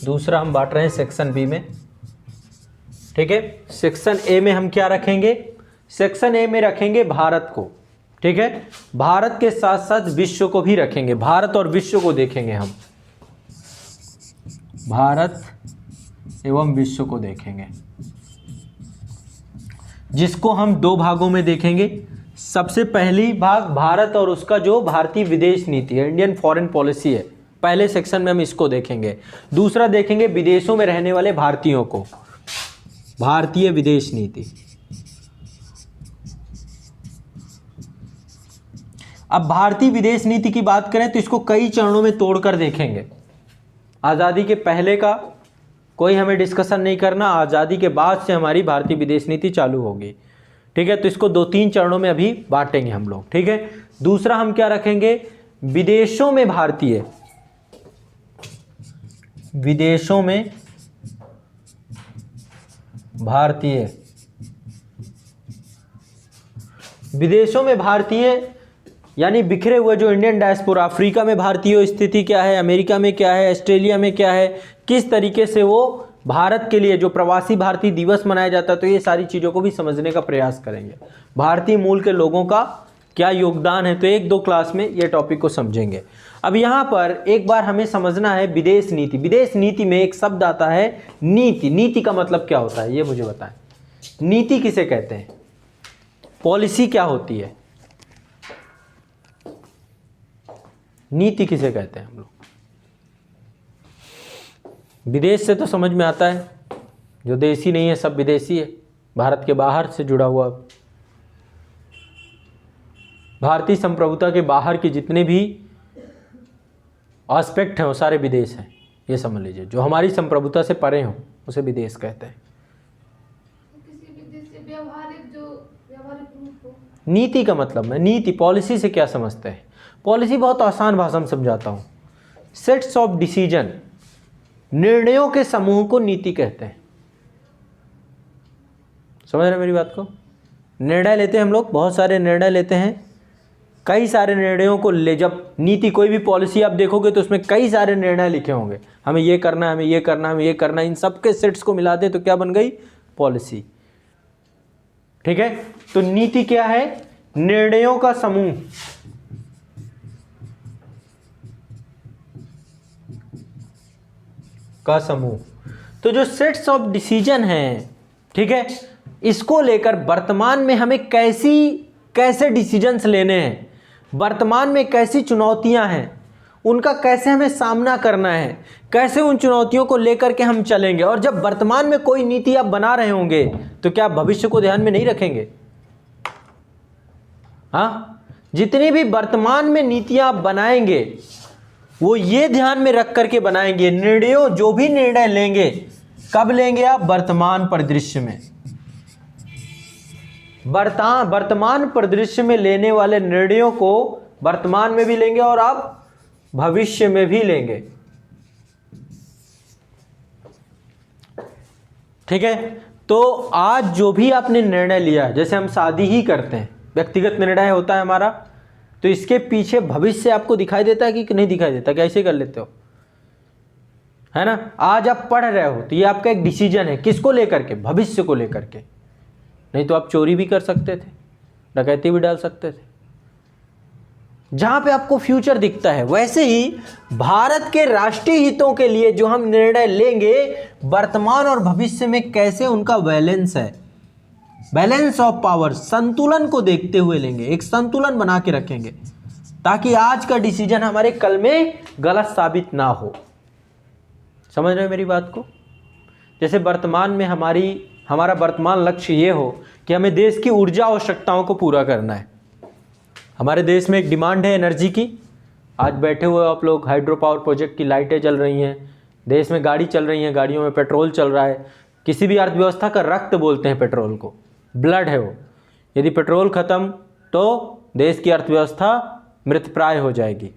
दूसरा हम बांट रहे हैं सेक्शन B में, ठीक है। सेक्शन A में हम क्या रखेंगे, सेक्शन A में रखेंगे भारत को, ठीक है। भारत के साथ साथ विश्व को भी रखेंगे, भारत और विश्व को देखेंगे हम, भारत एवं विश्व को देखेंगे, जिसको हम 2 भागों में देखेंगे। सबसे पहली भाग भारत और उसका जो भारतीय विदेश नीति है, इंडियन फॉरेन पॉलिसी है, पहले सेक्शन में हम इसको देखेंगे। दूसरा देखेंगे विदेशों में रहने वाले भारतीयों को, भारतीय विदेश नीति। अब भारतीय विदेश नीति की बात करें तो इसको कई चरणों में तोड़कर देखेंगे। आज़ादी के पहले का कोई हमें डिस्कशन नहीं करना, आज़ादी के बाद से हमारी भारतीय विदेश नीति चालू होगी, ठीक है। तो इसको 2-3 चरणों में अभी बांटेंगे हम लोग, ठीक है। दूसरा हम क्या रखेंगे, विदेशों में भारतीय, विदेशों में भारतीय, विदेशों में भारतीय यानी बिखरे हुए जो इंडियन डायस्पोरा, अफ्रीका में भारतीय स्थिति क्या है, अमेरिका में क्या है, ऑस्ट्रेलिया में क्या है, किस तरीके से वो भारत के लिए जो प्रवासी भारतीय दिवस मनाया जाता है, तो ये सारी चीज़ों को भी समझने का प्रयास करेंगे। भारतीय मूल के लोगों का क्या योगदान है, तो 1-2 क्लास में ये टॉपिक को समझेंगे। अब यहाँ पर एक बार हमें समझना है विदेश नीति। विदेश नीति में एक शब्द आता है नीति। नीति का मतलब क्या होता है ये मुझे बताएं। नीति किसे कहते हैं, पॉलिसी क्या होती है, नीति किसे कहते हैं हम लोग। विदेश से तो समझ में आता है, जो देशी नहीं है सब विदेशी है, भारत के बाहर से जुड़ा हुआ। भारतीय संप्रभुता के बाहर के जितने भी एस्पेक्ट हैं वो सारे विदेश हैं, ये समझ लीजिए। जो हमारी संप्रभुता से परे हों उसे विदेश कहते हैं। किसी विदेश से व्यावहारिक रूप हो। नीति का मतलब है, नीति पॉलिसी से क्या समझते हैं। पॉलिसी बहुत आसान भाषा में समझाता हूँ। सेट्स ऑफ डिसीजन, निर्णयों के समूह को नीति कहते हैं। समझ रहे मेरी बात को। निर्णय लेते हैं हम लोग, बहुत सारे निर्णय लेते हैं, कई सारे निर्णयों को ले, जब नीति कोई भी पॉलिसी आप देखोगे तो उसमें कई सारे निर्णय लिखे होंगे, हमें ये करना है, हमें ये करना है, हमें ये करना है, इन सब के सेट्स को मिला दे तो क्या बन गई, पॉलिसी, ठीक है। तो नीति क्या है, निर्णयों का समूह, का समूह। तो जो सेट्स ऑफ डिसीजन हैं, ठीक है, इसको लेकर वर्तमान में हमें कैसे डिसीजंस लेने हैं, वर्तमान में कैसी चुनौतियां हैं, उनका कैसे हमें सामना करना है, कैसे उन चुनौतियों को लेकर के हम चलेंगे। और जब वर्तमान में कोई नीति आप बना रहे होंगे तो क्या भविष्य को ध्यान में नहीं रखेंगे। हाँ, जितनी भी वर्तमान में नीतियां आप बनाएंगे वो ये ध्यान में रख करके बनाएंगे, जो भी निर्णय लेंगे कब लेंगे आप, वर्तमान परिदृश्य में। वर्तमान परिदृश्य में लेने वाले निर्णयों को वर्तमान में भी लेंगे और आप भविष्य में भी लेंगे, ठीक है। तो आज जो भी आपने निर्णय लिया, जैसे हम शादी ही करते हैं, व्यक्तिगत निर्णय होता है हमारा, तो इसके पीछे भविष्य आपको दिखाई देता है कि नहीं दिखाई देता, कैसे कर लेते हो, है ना। आज आप पढ़ रहे हो तो ये आपका एक डिसीजन है, किसको लेकर के, भविष्य को लेकर के। नहीं तो आप चोरी भी कर सकते थे, डकैती भी डाल सकते थे। जहां पे आपको फ्यूचर दिखता है, वैसे ही भारत के राष्ट्रीय हितों के लिए जो हम निर्णय लेंगे, वर्तमान और भविष्य में कैसे उनका बैलेंस है, बैलेंस ऑफ पावर, संतुलन को देखते हुए लेंगे, एक संतुलन बना के रखेंगे ताकि आज का डिसीजन हमारे कल में गलत साबित ना हो। समझ रहे हो मेरी बात को। जैसे वर्तमान में हमारा वर्तमान लक्ष्य ये हो कि हमें देश की ऊर्जा आवश्यकताओं को पूरा करना है। हमारे देश में एक डिमांड है एनर्जी की। आज बैठे हुए आप लोग, हाइड्रो पावर प्रोजेक्ट की लाइटें जल रही हैं, देश में गाड़ी चल रही हैं, गाड़ियों में पेट्रोल चल रहा है। किसी भी अर्थव्यवस्था का रक्त बोलते हैं पेट्रोल को, ब्लड है वो। यदि पेट्रोल खत्म तो देश की अर्थव्यवस्था मृतप्राय हो जाएगी,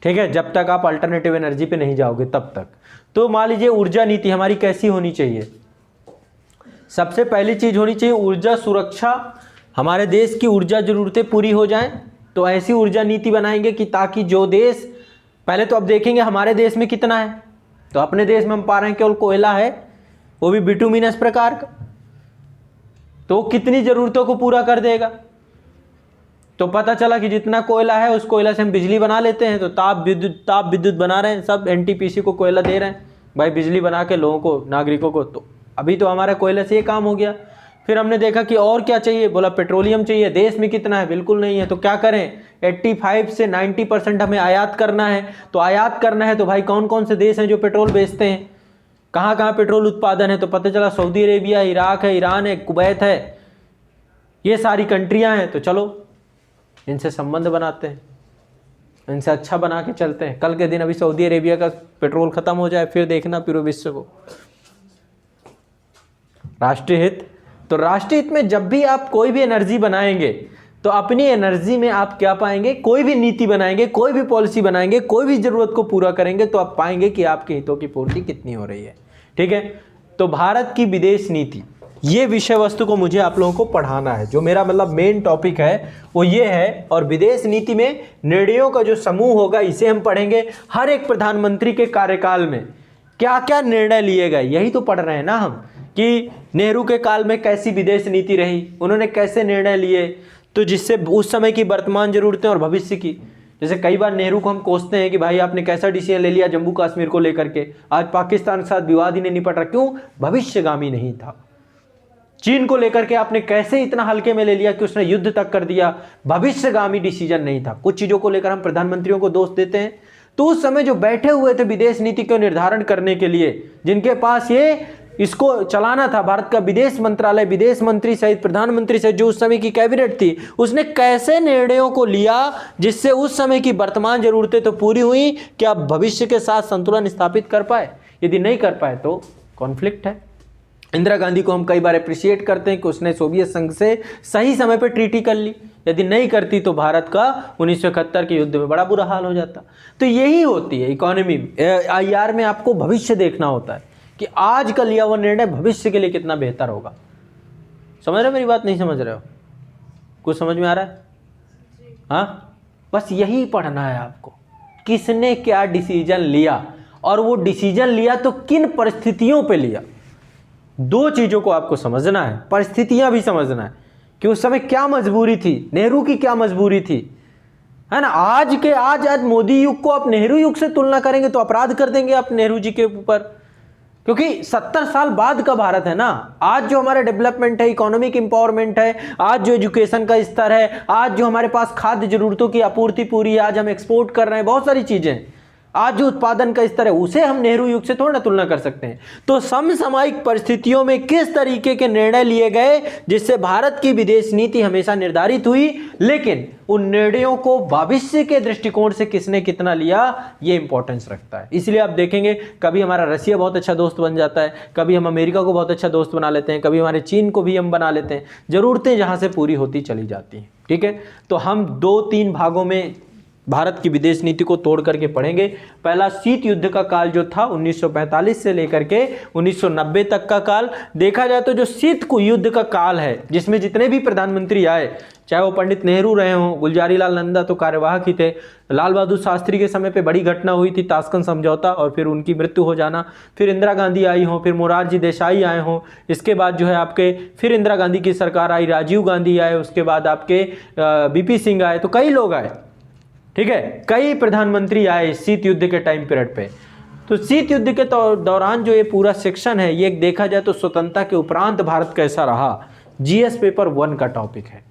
ठीक है, जब तक आप अल्टरनेटिव एनर्जी पे नहीं जाओगे तब तक। तो मान लीजिए ऊर्जा नीति हमारी कैसी होनी चाहिए। सबसे पहली चीज होनी चाहिए ऊर्जा सुरक्षा। हमारे देश की ऊर्जा जरूरतें पूरी हो जाएं तो ऐसी ऊर्जा नीति बनाएंगे कि ताकि जो देश, पहले तो अब देखेंगे हमारे देश में कितना है, तो अपने देश में हम पा रहे हैं केवल कोयला है, वो भी बिटुमिनस प्रकार का, तो कितनी ज़रूरतों को पूरा कर देगा। तो पता चला कि जितना कोयला है उस कोयला से हम बिजली बना लेते हैं, तो ताप विद्युत बना रहे हैं, सब एनटीपीसी को कोयला दे रहे हैं भाई, बिजली बना के लोगों को, नागरिकों को। तो अभी तो हमारा कोयले से ये काम हो गया। फिर हमने देखा कि और क्या चाहिए, बोला पेट्रोलियम चाहिए, देश में कितना है, बिल्कुल नहीं है, तो क्या करें, 85 से 90% हमें आयात करना है। तो आयात करना है तो भाई कौन कौन से देश हैं जो पेट्रोल बेचते हैं, कहाँ कहाँ पेट्रोल उत्पादन है, तो पता चला सऊदी अरेबिया, इराक है, ईरान है, कुवैत है, ये सारी कंट्रियां हैं। तो चलो इनसे संबंध बनाते हैं, इनसे अच्छा बना के चलते हैं। कल के दिन अभी सऊदी अरेबिया का पेट्रोल खत्म हो जाए, फिर देखना पूरे विश्व को। राष्ट्रीय हित, तो राष्ट्रीय हित में जब भी आप कोई भी एनर्जी बनाएंगे तो अपनी एनर्जी में आप क्या पाएंगे, कोई भी नीति बनाएंगे, कोई भी पॉलिसी बनाएंगे, कोई भी जरूरत को पूरा करेंगे तो आप पाएंगे कि आपके हितों की पूर्ति कितनी हो रही है। ठीक है, तो भारत की विदेश नीति, ये विषय वस्तु को मुझे आप लोगों को पढ़ाना है। जो मेरा मतलब मेन टॉपिक है वो ये है, और विदेश नीति में निर्णयों का जो समूह होगा इसे हम पढ़ेंगे। हर एक प्रधानमंत्री के कार्यकाल में क्या क्या निर्णय लिए गए, यही तो पढ़ रहे हैं ना हम, कि नेहरू के काल में कैसी विदेश नीति रही, उन्होंने कैसे निर्णय लिए, तो जिससे उस समय की वर्तमान जरूरतें और भविष्य की। जैसे कई बार नेहरू को हम कोसते हैं कि भाई आपने कैसा डिसीजन ले लिया जम्मू कश्मीर को लेकर के, आज पाकिस्तान के साथ विवाद ही नहीं निपट रहा, क्यों, भविष्यगामी नहीं था। चीन को लेकर के आपने कैसे इतना हल्के में ले लिया कि उसने युद्ध तक कर दिया, भविष्यगामी डिसीजन नहीं था। कुछ चीजों को लेकर हम प्रधानमंत्रियों को दोष देते हैं, तो उस समय जो बैठे हुए थे विदेश नीति को निर्धारण करने के लिए, जिनके पास ये इसको चलाना था, भारत का विदेश मंत्रालय, विदेश मंत्री सहित प्रधानमंत्री सहित जो उस समय की कैबिनेट थी, उसने कैसे निर्णयों को लिया जिससे उस समय की वर्तमान जरूरतें तो पूरी हुई, क्या भविष्य के साथ संतुलन स्थापित कर पाए। यदि नहीं कर पाए तो कॉन्फ्लिक्ट है। इंदिरा गांधी को हम कई बार अप्रिशिएट करते हैं कि उसने सोवियत संघ से सही समय पर ट्रीटी कर ली, यदि नहीं करती तो भारत का 1971 के युद्ध में बड़ा बुरा हाल हो जाता। तो यही होती है इकोनॉमी IR में, आपको भविष्य देखना होता है कि आज का लिया हुआ निर्णय भविष्य के लिए कितना बेहतर होगा। समझ रहे हो मेरी बात, नहीं समझ रहे हो, कुछ समझ में आ रहा है? हाँ, बस यही पढ़ना है आपको, किसने क्या डिसीजन लिया, और वो डिसीजन लिया तो किन परिस्थितियों पे लिया। दो चीजों को आपको समझना है, परिस्थितियां भी समझना है कि उस समय क्या मजबूरी थी, नेहरू की क्या मजबूरी थी, है ना। आज मोदी युग को आप नेहरू युग से तुलना करेंगे तो अपराध कर देंगे आप नेहरू जी के ऊपर, क्योंकि 70 साल बाद का भारत है ना। आज जो हमारा डेवलपमेंट है, इकोनॉमिक एम्पावरमेंट है, आज जो एजुकेशन का स्तर है, आज जो हमारे पास खाद्य जरूरतों की आपूर्ति पूरी है, आज हम एक्सपोर्ट कर रहे हैं, बहुत सारी चीजें, आज जो उत्पादन का स्तर है उसे हम नेहरू युग से थोड़ा ना तुलना कर सकते हैं। तो समसामयिक परिस्थितियों में किस तरीके के निर्णय लिए गए जिससे भारत की विदेश नीति हमेशा निर्धारित हुई, लेकिन उन निर्णयों को भविष्य के दृष्टिकोण से किसने कितना लिया, ये इंपॉर्टेंस रखता है। इसलिए आप देखेंगे कभी हमारा रसिया बहुत अच्छा दोस्त बन जाता है, कभी हम अमेरिका को बहुत अच्छा दोस्त बना लेते हैं, कभी हमारे चीन को भी हम बना लेते हैं, जरूरतें जहां से पूरी होती चली जाती हैं। ठीक है, तो हम 2-3 भागों में भारत की विदेश नीति को तोड़ करके पढ़ेंगे। पहला, शीत युद्ध का काल जो था 1945 से लेकर के 1990 तक का काल। देखा जाए तो जो शीत युद्ध का काल है, जिसमें जितने भी प्रधानमंत्री आए, चाहे वो पंडित नेहरू रहे हों, गुलजारी लाल नंदा तो कार्यवाहक ही थे, लाल बहादुर शास्त्री के समय पे बड़ी घटना हुई थी, ताशकंद समझौता, और फिर उनकी मृत्यु हो जाना, फिर इंदिरा गांधी आई हों, फिर मोरारजी देसाई आए हों, इसके बाद जो है आपके फिर इंदिरा गांधी की सरकार आई, राजीव गांधी आए, उसके बाद आपके BP सिंह आए, तो कई लोग आए। ठीक है, कई प्रधानमंत्री आए शीत युद्ध के टाइम पीरियड पे। तो शीत युद्ध के दौरान जो ये पूरा सेक्शन है, ये देखा जाए तो स्वतंत्रता के उपरांत भारत कैसा रहा, GS पेपर 1 का टॉपिक है।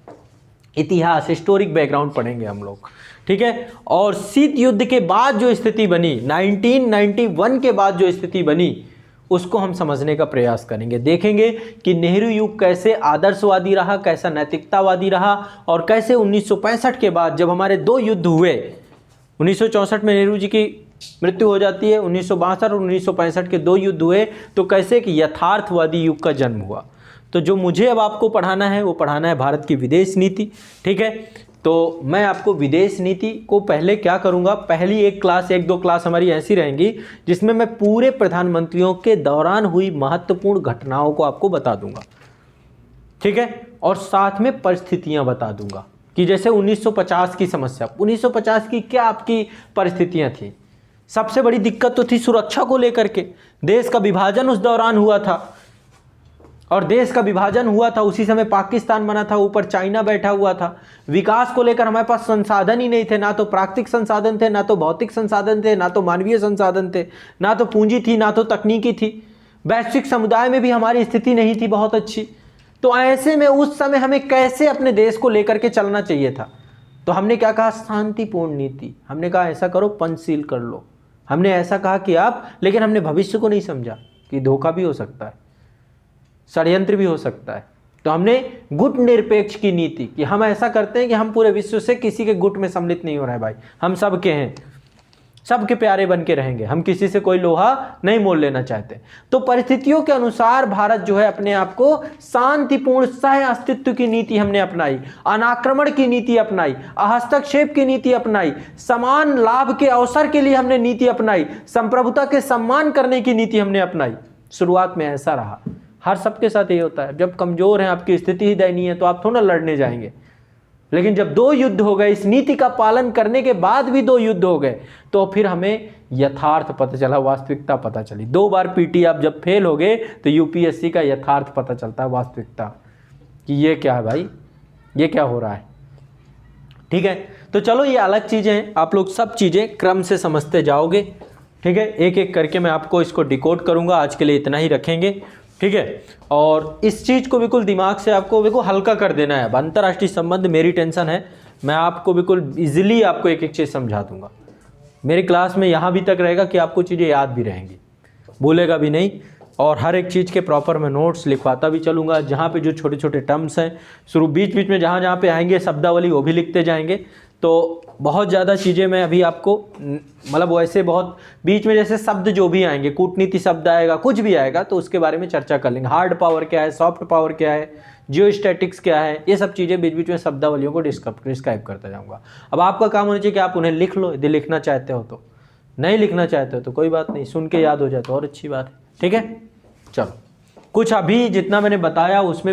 इतिहास, हिस्टोरिक बैकग्राउंड पढ़ेंगे हम लोग। ठीक है, और शीत युद्ध के बाद जो स्थिति बनी, 1991 के बाद जो स्थिति बनी, उसको हम समझने का प्रयास करेंगे। देखेंगे कि नेहरू युग कैसे आदर्शवादी रहा, कैसा नैतिकतावादी रहा, और कैसे 1965 के बाद जब हमारे 2 युद्ध हुए, 1964 में नेहरू जी की मृत्यु हो जाती है, 1962 और 1965 के 2 युद्ध हुए, तो कैसे एक यथार्थवादी युग का जन्म हुआ। तो जो मुझे अब आपको पढ़ाना है वो पढ़ाना है भारत की विदेश नीति। ठीक है, तो मैं आपको विदेश नीति को पहले क्या करूंगा, पहली 1-2 क्लास हमारी ऐसी रहेंगी जिसमें मैं पूरे प्रधानमंत्रियों के दौरान हुई महत्वपूर्ण घटनाओं को आपको बता दूंगा। ठीक है, और साथ में परिस्थितियां बता दूंगा कि जैसे 1950 की समस्या, 1950 की क्या आपकी परिस्थितियां थी। सबसे बड़ी दिक्कत तो थी सुरक्षा को लेकर के, देश का विभाजन उस दौरान हुआ था, और देश का विभाजन हुआ था, उसी समय पाकिस्तान बना था, ऊपर चाइना बैठा हुआ था। विकास को लेकर हमारे पास संसाधन ही नहीं थे, ना तो प्राकृतिक संसाधन थे, ना तो भौतिक संसाधन थे, ना तो मानवीय संसाधन थे, ना तो पूंजी थी, ना तो तकनीकी थी। वैश्विक समुदाय में भी हमारी स्थिति नहीं थी बहुत अच्छी। तो ऐसे में उस समय हमें कैसे अपने देश को लेकर के चलना चाहिए था? तो हमने क्या कहा? शांतिपूर्ण नीति। हमने कहा ऐसा करो, पंचशील कर लो। हमने ऐसा कहा कि आप, लेकिन हमने भविष्य को नहीं समझा कि धोखा भी हो सकता है, षड्यंत्र भी हो सकता है। तो हमने गुट निरपेक्ष की नीति कि हम ऐसा करते हैं कि हम पूरे विश्व से किसी के गुट में सम्मिलित नहीं हो रहा है भाई, हम सबके हैं, सबके प्यारे बन के रहेंगे, हम किसी से कोई लोहा नहीं मोल लेना चाहते। तो परिस्थितियों के अनुसार भारत जो है अपने आप को शांतिपूर्ण सह अस्तित्व की नीति हमने अपनाई, अनाक्रमण की नीति अपनाई, हस्तक्षेप की नीति अपनाई, समान लाभ के अवसर के लिए हमने नीति अपनाई, संप्रभुता के सम्मान करने की नीति हमने अपनाई। शुरुआत में ऐसा रहा, हर सबके साथ ये होता है। जब कमजोर हैं, आपकी स्थिति ही दयनीय है, तो आप थोड़ा लड़ने जाएंगे। लेकिन जब 2 युद्ध हो गए, इस नीति का पालन करने के बाद भी 2 युद्ध हो गए, तो फिर हमें यथार्थ पता चला, वास्तविकता पता चली। 2 बार पीटी आप जब फेल हो गए तो यूपीएससी का यथार्थ पता चलता है, वास्तविकता, कि ये क्या है भाई, ये क्या हो रहा है। ठीक है, तो चलो ये अलग चीज़ें हैं, आप लोग सब चीज़ें क्रम से समझते जाओगे। ठीक है, एक एक करके मैं आपको इसको डिकोड करूँगा। आज के लिए इतना ही रखेंगे। ठीक है, और इस चीज़ को बिल्कुल दिमाग से आपको बिल्कुल हल्का कर देना है। अब अंतर्राष्ट्रीय संबंध मेरी टेंशन है, मैं आपको बिल्कुल इजीली आपको एक एक चीज़ समझा दूंगा। मेरी क्लास में यहाँ भी तक रहेगा कि आपको चीज़ें याद भी रहेंगी, भूलेगा भी नहीं। और हर एक चीज़ के प्रॉपर मैं नोट्स लिखवाता भी चलूँगा। जहाँ पे जो छोटे छोटे टर्म्स हैं, शुरू बीच बीच में जहाँ जहाँ पे आएंगे शब्दावली, वो भी लिखते जाएंगे। तो बहुत ज़्यादा चीज़ें मैं अभी आपको, मतलब वैसे बहुत बीच में जैसे शब्द जो भी आएंगे, कूटनीति शब्द आएगा, कुछ भी आएगा, तो उसके बारे में चर्चा कर लेंगे। हार्ड पावर क्या है, सॉफ्ट पावर क्या है, जियोस्टैटिक्स क्या है, ये सब चीज़ें बीच बीच में शब्दावलियों को डिस्क्राइब करता जाऊँगा। अब आपका काम होना चाहिए कि आप उन्हें लिख लो, यदि लिखना चाहते हो तो। नहीं लिखना चाहते हो तो कोई बात नहीं, सुन के याद हो जाए तो और अच्छी बात है। ठीक है, चलो कुछ अभी जितना मैंने बताया उसमें